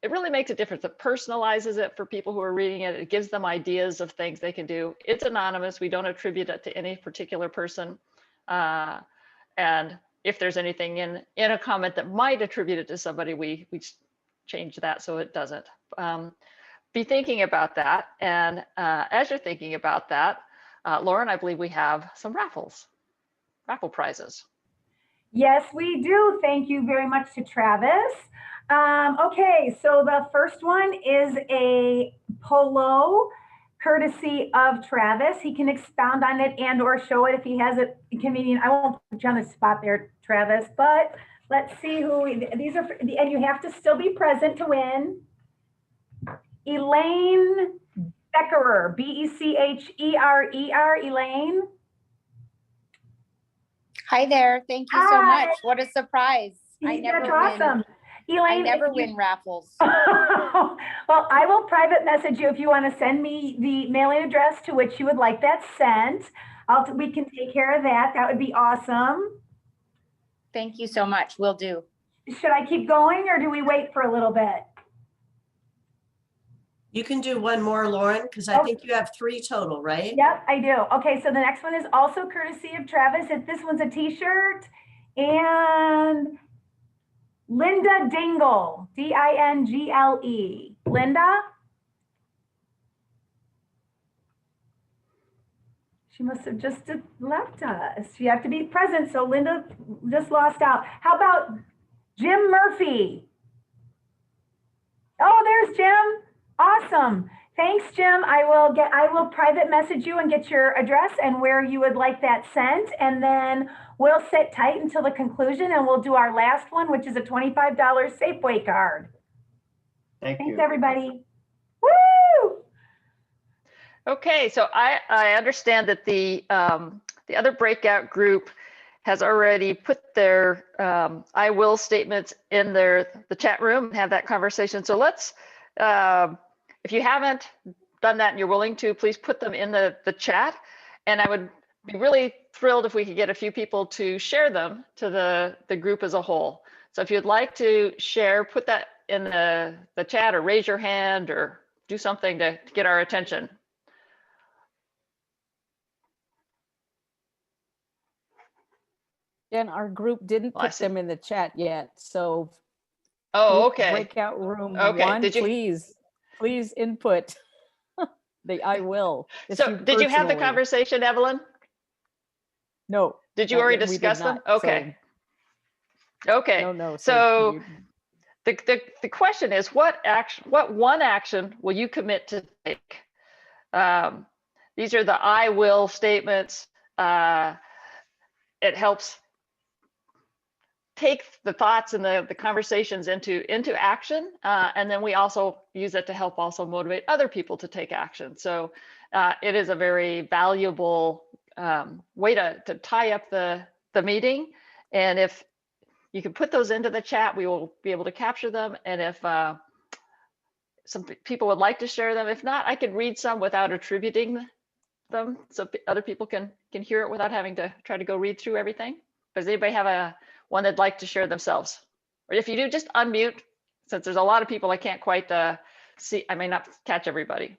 D: really makes a difference. It personalizes it for people who are reading it. It gives them ideas of things they can do. It's anonymous. We don't attribute it to any particular person. And if there's anything in a comment that might attribute it to somebody, we change that so it doesn't. Be thinking about that. And as you're thinking about that, Lauren, I believe we have some raffle prizes.
A: Yes, we do. Thank you very much to Travis. Okay, so the first one is a polo courtesy of Travis. He can expound on it and or show it if he has it convenient. I won't put you on the spot there, Travis, but let's see who these are. And you have to still be present to win. Elaine Beckerer, Becherer, Elaine.
C: Hi there. Thank you so much. What a surprise. I never
A: That's awesome. Elaine,
C: I never win raffles.
A: Well, I will private message you if you want to send me the mailing address to which you would like that sent. We can take care of that. That would be awesome.
C: Thank you so much. Will do.
A: Should I keep going or do we wait for a little bit?
B: You can do one more, Lauren, because I think you have 3 total, right?
A: Yep, I do. Okay, so the next one is also courtesy of Travis. This one's a t-shirt. And Linda Dingle, D-I-N-G-L-E. Linda? She must have just left us. You have to be present, so Linda just lost out. How about Jim Murphy? Oh, there's Jim. Awesome. Thanks, Jim. I will private message you and get your address and where you would like that sent. And then we'll sit tight until the conclusion and we'll do our last one, which is a $25 Safeway card. Thanks, everybody. Woo!
D: Okay, so I understand that the other breakout group has already put their I will statements in the chat room and have that conversation. So let's, if you haven't done that and you're willing to, please put them in the chat. And I would be really thrilled if we could get a few people to share them to the group as a whole. So if you'd like to share, put that in the chat or raise your hand or do something to get our attention.
V: And our group didn't put them in the chat yet, so.
D: Oh, okay.
V: Breakout room
D: okay.
V: one,
D: Did you...
V: please input the I will.
D: So did you have the conversation, Evelyn?
V: No.
D: Did you already discuss them? Okay.
V: So,
D: okay.
V: No.
D: So the question is, what one action will you commit to take? These are the I will statements. It helps take the thoughts and the conversations into action. And then we also use it to help also motivate other people to take action. So it is a very valuable way to tie up the meeting. And if you can put those into the chat, we will be able to capture them. And if some people would like to share them, if not, I can read some without attributing them so other people can hear it without having to try to go read through everything. Does anybody have one they'd like to share themselves? Or if you do, just unmute, since there's a lot of people I can't quite see. I may not catch everybody.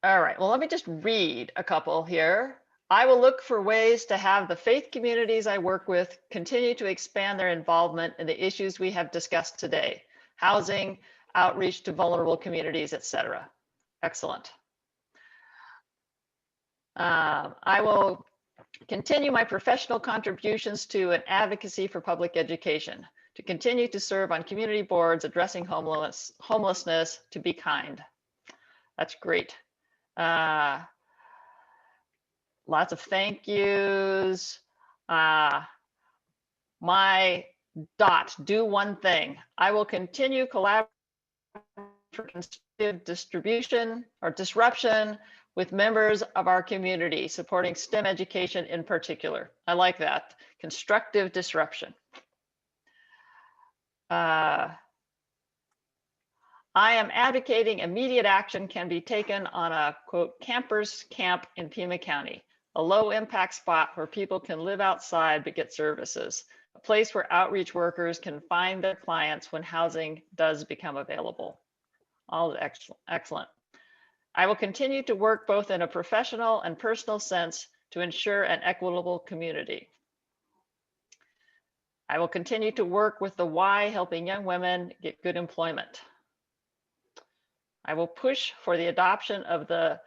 D: All right, well, let me just read a couple here. I will look for ways to have the faith communities I work with continue to expand their involvement in the issues we have discussed today: housing, outreach to vulnerable communities, etc. Excellent. I will continue my professional contributions to an advocacy for public education, to continue to serve on community boards addressing homelessness, to be kind. That's great. Lots of thank yous. Do one thing. I will continue collaborating for constructive distribution or disruption with members of our community, supporting STEM education in particular. I like that. Constructive disruption. I am advocating immediate action can be taken on a, quote, campers camp in Pima County, a low impact spot where people can live outside but get services, a place where outreach workers can find their clients when housing does become available. All excellent, excellent. I will continue to work both in a professional and personal sense to ensure an equitable community. I will continue to work with the Y, helping young women get good employment. I will push for the adoption of the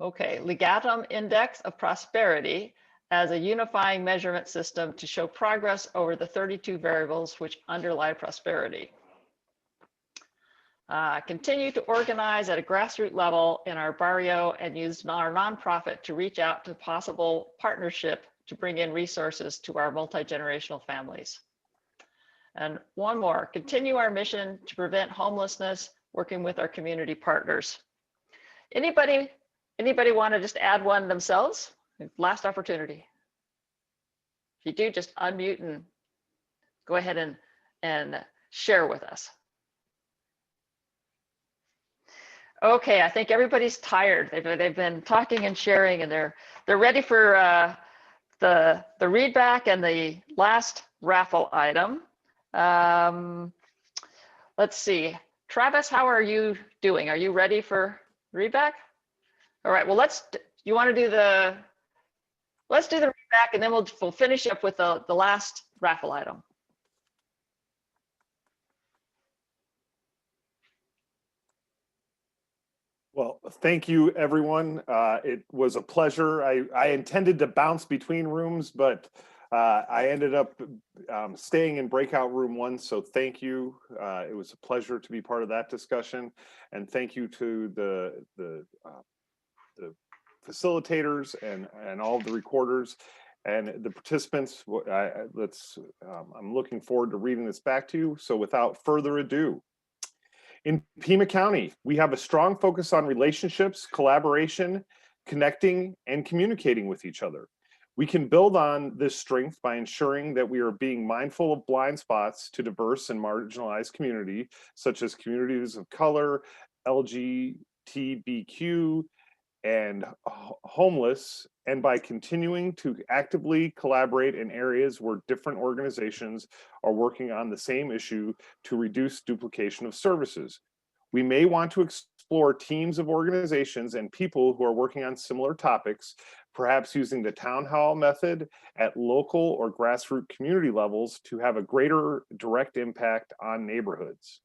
D: Legatum Index of Prosperity as a unifying measurement system to show progress over the 32 variables which underlie prosperity. Continue to organize at a grassroots level in our barrio and use our nonprofit to reach out to possible partnership to bring in resources to our multi-generational families. And one more, continue our mission to prevent homelessness, working with our community partners. Anybody want to just add one themselves? Last opportunity. If you do, just unmute and go ahead and share with us. Okay, I think everybody's tired. They've been talking and sharing, and they're ready for the read back and the last raffle item. Let's see, Travis, how are you doing? Are you ready for read back? All right. Well, let's do the read back, and then we'll finish up with the last raffle item.
L: Well, thank you, everyone. It was a pleasure. I intended to bounce between rooms, but I ended up staying in Breakout Room 1, so thank you. It was a pleasure to be part of that discussion, and thank you to the facilitators and all of the recorders and the participants. I'm looking forward to reading this back to you. So without further ado, in Pima County, we have a strong focus on relationships, collaboration, connecting, and communicating with each other. We can build on this strength by ensuring that we are being mindful of blind spots to diverse and marginalized community, such as communities of color, LGBTQ, and homeless, and by continuing to actively collaborate in areas where different organizations are working on the same issue to reduce duplication of services. We may want to explore teams of organizations and people who are working on similar topics, perhaps using the town hall method at local or grassroots community levels to have a greater direct impact on neighborhoods.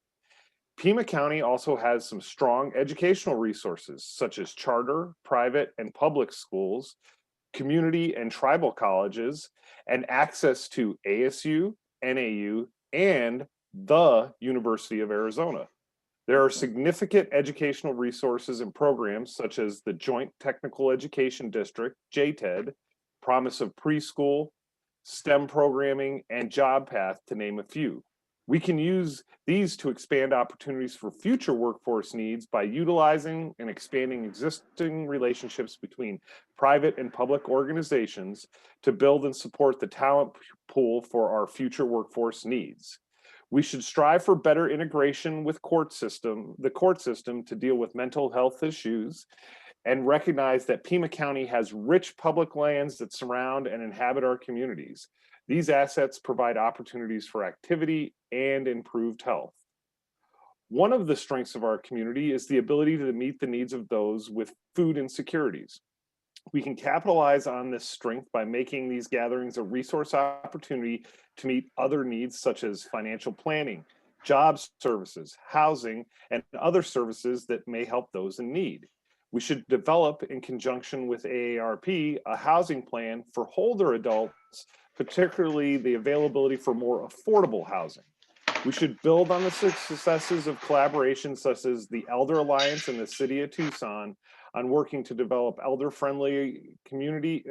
L: Pima County also has some strong educational resources, such as charter, private, and public schools, community and tribal colleges, and access to ASU, NAU, and the University of Arizona. There are significant educational resources and programs such as the Joint Technical Education District, JTED, Promise of Preschool, STEM programming, and Job Path, to name a few. We can use these to expand opportunities for future workforce needs by utilizing and expanding existing relationships between private and public organizations to build and support the talent pool for our future workforce needs. We should strive for better integration with the court system to deal with mental health issues, and recognize that Pima County has rich public lands that surround and inhabit our communities. These assets provide opportunities for activity and improved health. One of the strengths of our community is the ability to meet the needs of those with food insecurities. We can capitalize on this strength by making these gatherings a resource opportunity to meet other needs such as financial planning, job services, housing, and other services that may help those in need. We should develop, in conjunction with AARP, a housing plan for older adults, particularly the availability for more affordable housing. We should build on the successes of collaborations such as the Elder Alliance and the City of Tucson on working to develop elder-friendly communities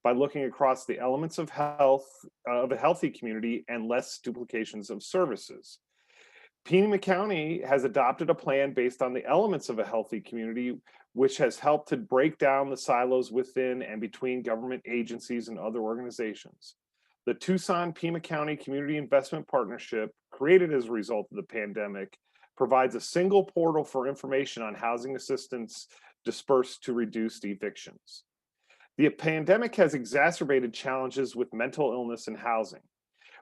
L: by looking across the elements of health of a healthy community and less duplications of services. Pima County has adopted a plan based on the elements of a healthy community, which has helped to break down the silos within and between government agencies and other organizations. The Tucson Pima County Community Investment Partnership, created as a result of the pandemic, provides a single portal for information on housing assistance dispersed to reduce evictions. The pandemic has exacerbated challenges with mental illness and housing.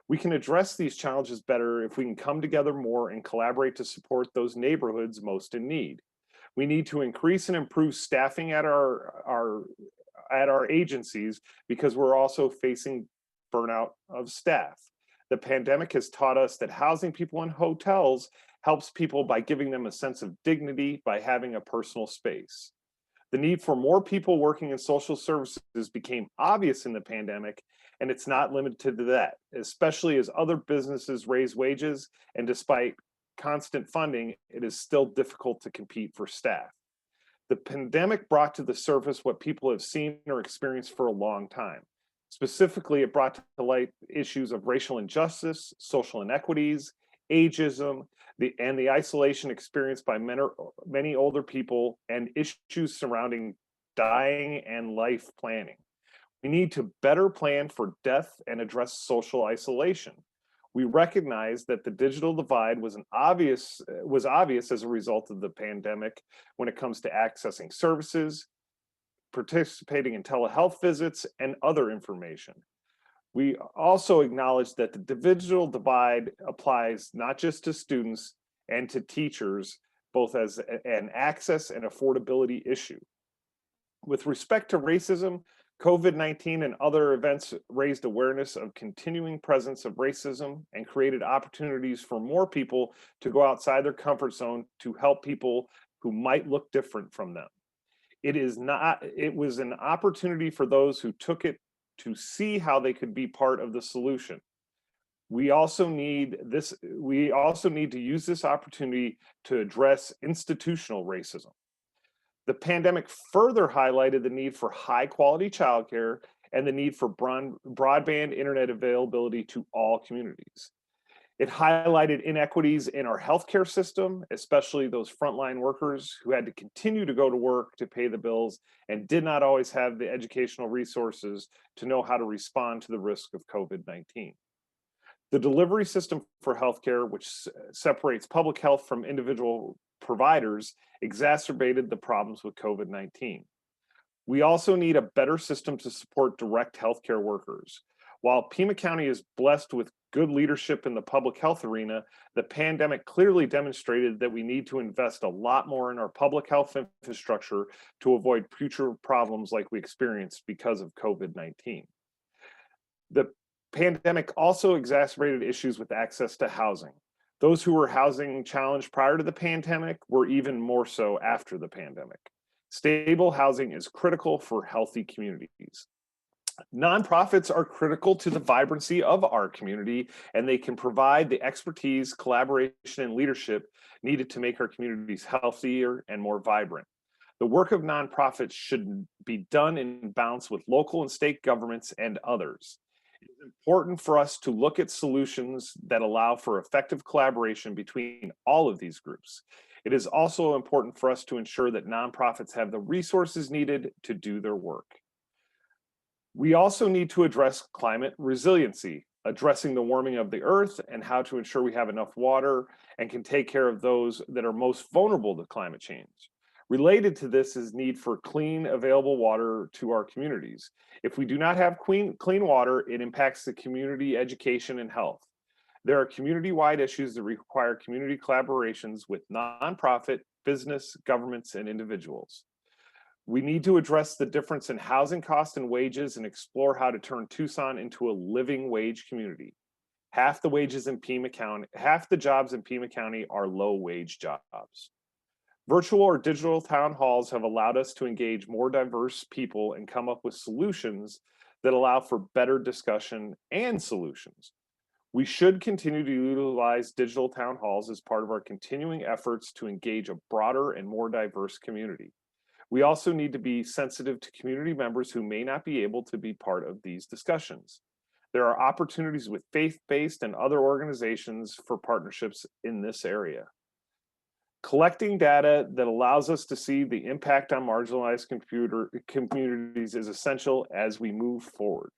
L: We can address these challenges better if we can come together more and collaborate to support those neighborhoods most in need. We need to increase and improve staffing at our agencies because we're also facing burnout of staff. The pandemic has taught us that housing people in hotels helps people by giving them a sense of dignity by having a personal space. The need for more people working in social services became obvious in the pandemic, and it's not limited to that, especially as other businesses raise wages, and despite constant funding, it is still difficult to compete for staff. The pandemic brought to the surface what people have seen or experienced for a long time. Specifically, it brought to light issues of racial injustice, social inequities, ageism, and the isolation experienced by many older people, and issues surrounding dying and life planning. We need to better plan for death and address social isolation. We recognize that the digital divide was obvious as a result of the pandemic when it comes to accessing services, participating in telehealth visits, and other information. We also acknowledge that the digital divide applies not just to students and to teachers, both as an access and affordability issue. With respect to racism, COVID-19 and other events raised awareness of continuing presence of racism and created opportunities for more people to go outside their comfort zone to help people who might look different from them. It was an opportunity for those who took it to see how they could be part of the solution. We also need to use this opportunity to address institutional racism. The pandemic further highlighted the need for high quality childcare and the need for broadband internet availability to all communities. It highlighted inequities in our healthcare system, especially those frontline workers who had to continue to go to work to pay the bills and did not always have the educational resources to know how to respond to the risk of COVID-19. The delivery system for healthcare, which separates public health from individual providers, exacerbated the problems with COVID-19. We also need a better system to support direct healthcare workers. While Pima County is blessed with good leadership in the public health arena, the pandemic clearly demonstrated that we need to invest a lot more in our public health infrastructure to avoid future problems like we experienced because of COVID-19. The pandemic also exacerbated issues with access to housing. Those who were housing challenged prior to the pandemic were even more so after the pandemic. Stable housing is critical for healthy communities. Nonprofits are critical to the vibrancy of our community, and they can provide the expertise, collaboration, and leadership needed to make our communities healthier and more vibrant. The work of nonprofits should be done in balance with local and state governments and others. It is important for us to look at solutions that allow for effective collaboration between all of these groups. It is also important for us to ensure that nonprofits have the resources needed to do their work. We also need to address climate resiliency, addressing the warming of the earth and how to ensure we have enough water and can take care of those that are most vulnerable to climate change. Related to this is need for clean, available water to our communities. If we do not have clean water, it impacts the community education and health. There are community-wide issues that require community collaborations with nonprofit, business, governments, and individuals. We need to address the difference in housing costs and wages and explore how to turn Tucson into a living wage community. Half the jobs in Pima County are low-wage jobs. Virtual or digital town halls have allowed us to engage more diverse people and come up with solutions that allow for better discussion and solutions. We should continue to utilize digital town halls as part of our continuing efforts to engage a broader and more diverse community. We also need to be sensitive to community members who may not be able to be part of these discussions. There are opportunities with faith-based and other organizations for partnerships in this area. Collecting data that allows us to see the impact on marginalized communities is essential as we move forward.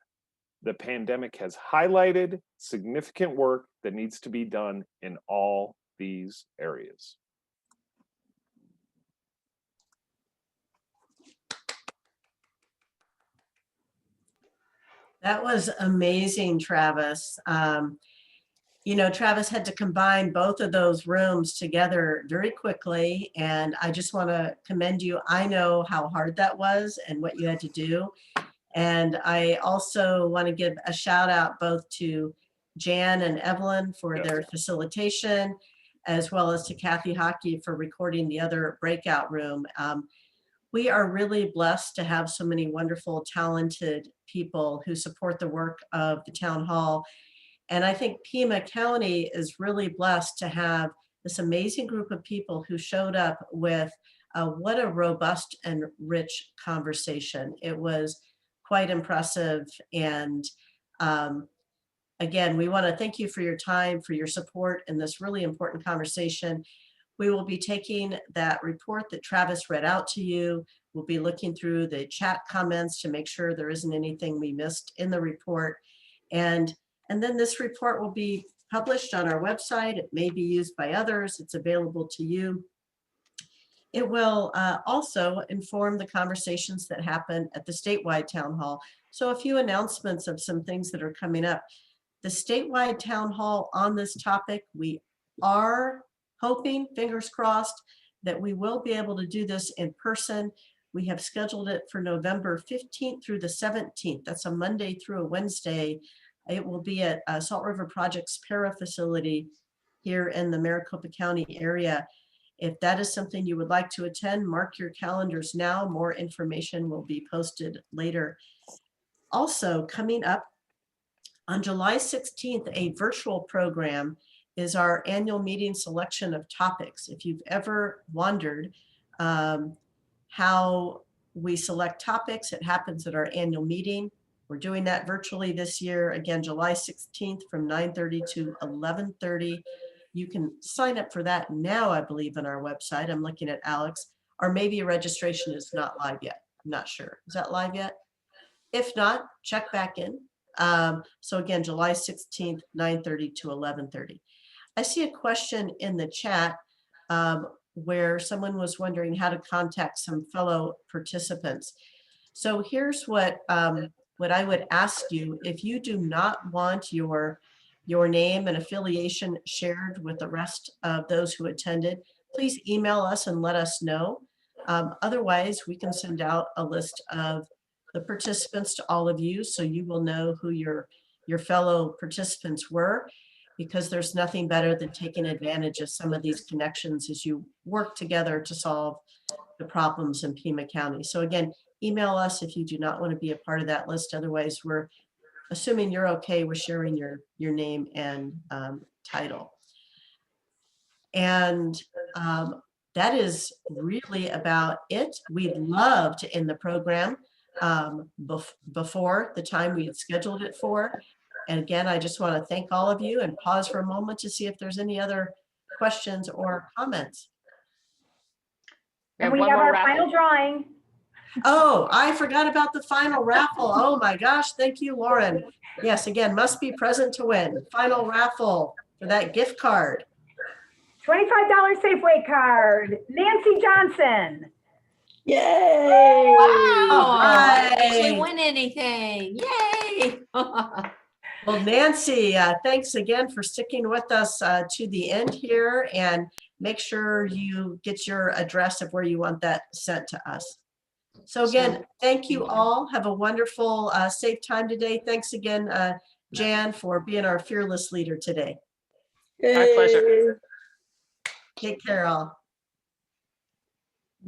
L: The pandemic has highlighted significant work that needs to be done in all these areas.
B: That was amazing, Travis. You know, Travis had to combine both of those rooms together very quickly. And I just want to commend you. I know how hard that was and what you had to do. And I also want to give a shout out both to Jan and Evelyn for their facilitation, as well as to Kathy Hockey for recording the other breakout room. We are really blessed to have so many wonderful, talented people who support the work of the town hall. And I think Pima County is really blessed to have this amazing group of people who showed up with what a robust and rich conversation. It was quite impressive. And again, we want to thank you for your time, for your support in this really important conversation. We will be taking that report that Travis read out to you. We'll be looking through the chat comments to make sure there isn't anything we missed in the report. And then this report will be published on our website. It may be used by others. It's available to you. It will also inform the conversations that happen at the statewide town hall. So a few announcements of some things that are coming up. The statewide town hall on this topic, we are hoping, fingers crossed, that we will be able to do this in person. We have scheduled it for November 15th through the 17th. That's a Monday through a Wednesday. It will be at Salt River Project's Para facility here in the Maricopa County area. If that is something you would like to attend, mark your calendars now. More information will be posted later. Also coming up on July 16th, a virtual program is our annual meeting selection of topics. If you've ever wondered how we select topics, it happens at our annual meeting. We're doing that virtually this year. Again, July 16th from 9:30 to 11:30. You can sign up for that now, I believe, on our website. I'm looking at Alex, or maybe registration is not live yet. I'm not sure. Is that live yet? If not, check back in. So again, July 16th, 9:30 to 11:30. I see a question in the chat where someone was wondering how to contact some fellow participants. So here's what I would ask you. If you do not want your name and affiliation shared with the rest of those who attended, please email us and let us know. Otherwise, we can send out a list of the participants to all of you, so you will know who your fellow participants were, because there's nothing better than taking advantage of some of these connections as you work together to solve the problems in Pima County. So again, email us if you do not want to be a part of that list. Otherwise, we're assuming you're okay with sharing your name and title. And that is really about it. We'd love to end the program before the time we had scheduled it for. And again, I just want to thank all of you and pause for a moment to see if there's any other questions or comments.
A: And we have our final drawing.
B: Oh, I forgot about the final raffle. Oh my gosh, thank you, Lauren. Yes, again, must be present to win. Final raffle for that gift card.
A: $25 Safeway card, Nancy Johnson.
M: Yay!
N: Wow! I
B: Right.
N: didn't actually win anything. Yay!
B: Well, Nancy, thanks again for sticking with us to the end here, and make sure you get your address of where you want that sent to us. So again, thank you all. Have a wonderful, safe time today. Thanks again, Jan, for being our fearless leader today.
D: My pleasure.
B: Take care, all.